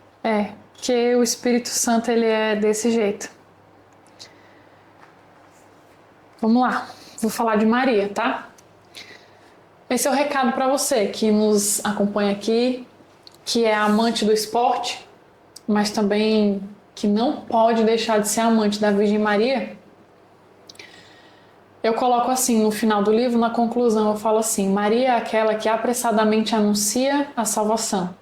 Que o Espírito Santo, ele é desse jeito. Vamos lá. Vou falar de Maria, tá? Esse é o recado para você que nos acompanha aqui, que é amante do esporte, mas também que não pode deixar de ser amante da Virgem Maria. Eu coloco assim no final do livro, na conclusão, eu falo assim: Maria é aquela que apressadamente anuncia a salvação.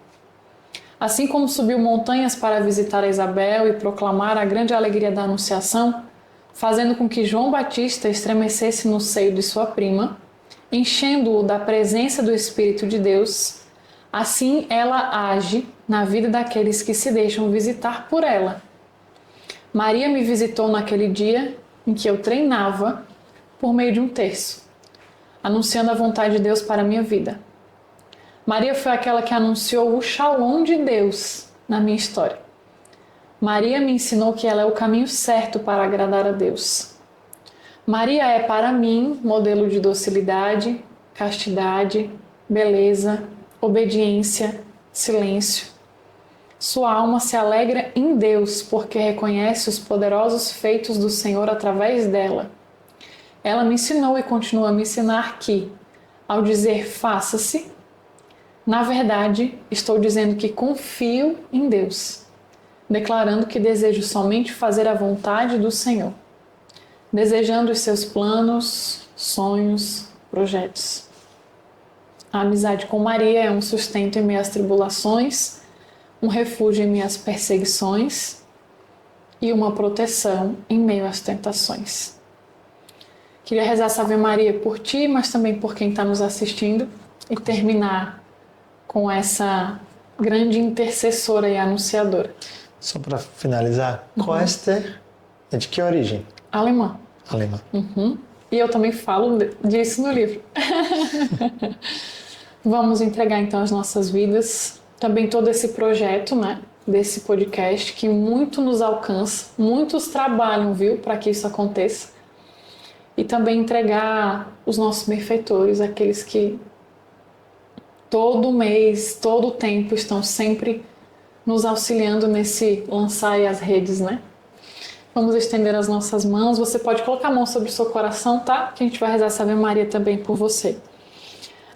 Assim como subiu montanhas para visitar a Isabel e proclamar a grande alegria da Anunciação, fazendo com que João Batista estremecesse no seio de sua prima, enchendo-o da presença do Espírito de Deus, assim ela age na vida daqueles que se deixam visitar por ela. Maria me visitou naquele dia em que eu treinava por meio de um terço, anunciando a vontade de Deus para a minha vida. Maria foi aquela que anunciou o Shalom de Deus na minha história. Maria me ensinou que ela é o caminho certo para agradar a Deus. Maria é para mim modelo de docilidade, castidade, beleza, obediência, silêncio. Sua alma se alegra em Deus porque reconhece os poderosos feitos do Senhor através dela. Ela me ensinou e continua a me ensinar que, ao dizer faça-se, na verdade, estou dizendo que confio em Deus, declarando que desejo somente fazer a vontade do Senhor, desejando os seus planos, sonhos, projetos. A amizade com Maria é um sustento em minhas tribulações, um refúgio em minhas perseguições e uma proteção em meio às tentações. Queria rezar essa Ave Maria por ti, mas também por quem está nos assistindo e terminar com essa grande intercessora e anunciadora. Só para finalizar, Koester é de que origem? Alemã. Alemã. E eu também falo disso no livro. Vamos entregar então as nossas vidas, também todo esse projeto, né, desse podcast que muito nos alcança, muitos trabalham, viu, para que isso aconteça. E também entregar os nossos benfeitores, aqueles que todo mês, todo o tempo estão sempre nos auxiliando nesse lançar aí as redes, né? Vamos estender as nossas mãos. Você pode colocar a mão sobre o seu coração, tá? Que a gente vai rezar essa Ave Maria também por você.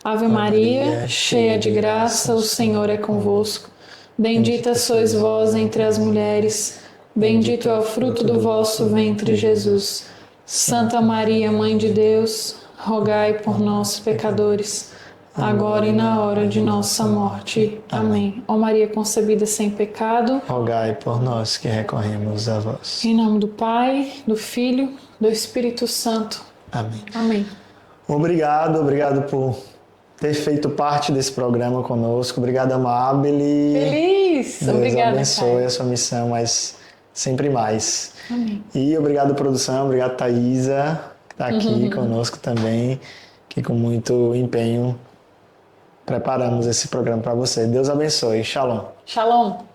Ave Maria, cheia de graça, o Senhor é convosco. Bendita sois vós entre as mulheres. Bendito é o fruto do vosso ventre, Jesus. Santa Maria, Mãe de Deus, rogai por nós, pecadores, agora e na hora de nossa morte. Amém. Ó Maria concebida sem pecado, rogai por nós que recorremos a vós. Em nome do Pai, do Filho, do Espírito Santo. Amém. Amém. Obrigado por ter feito parte desse programa conosco. Obrigado, Amabile. Feliz! Deus Obrigada, abençoe Pai. a sua missão, mas sempre mais. Amém. E obrigado, produção. Obrigado, Thaisa, que está aqui conosco também, que com muito empenho preparamos esse programa para você. Deus abençoe. Shalom. Shalom.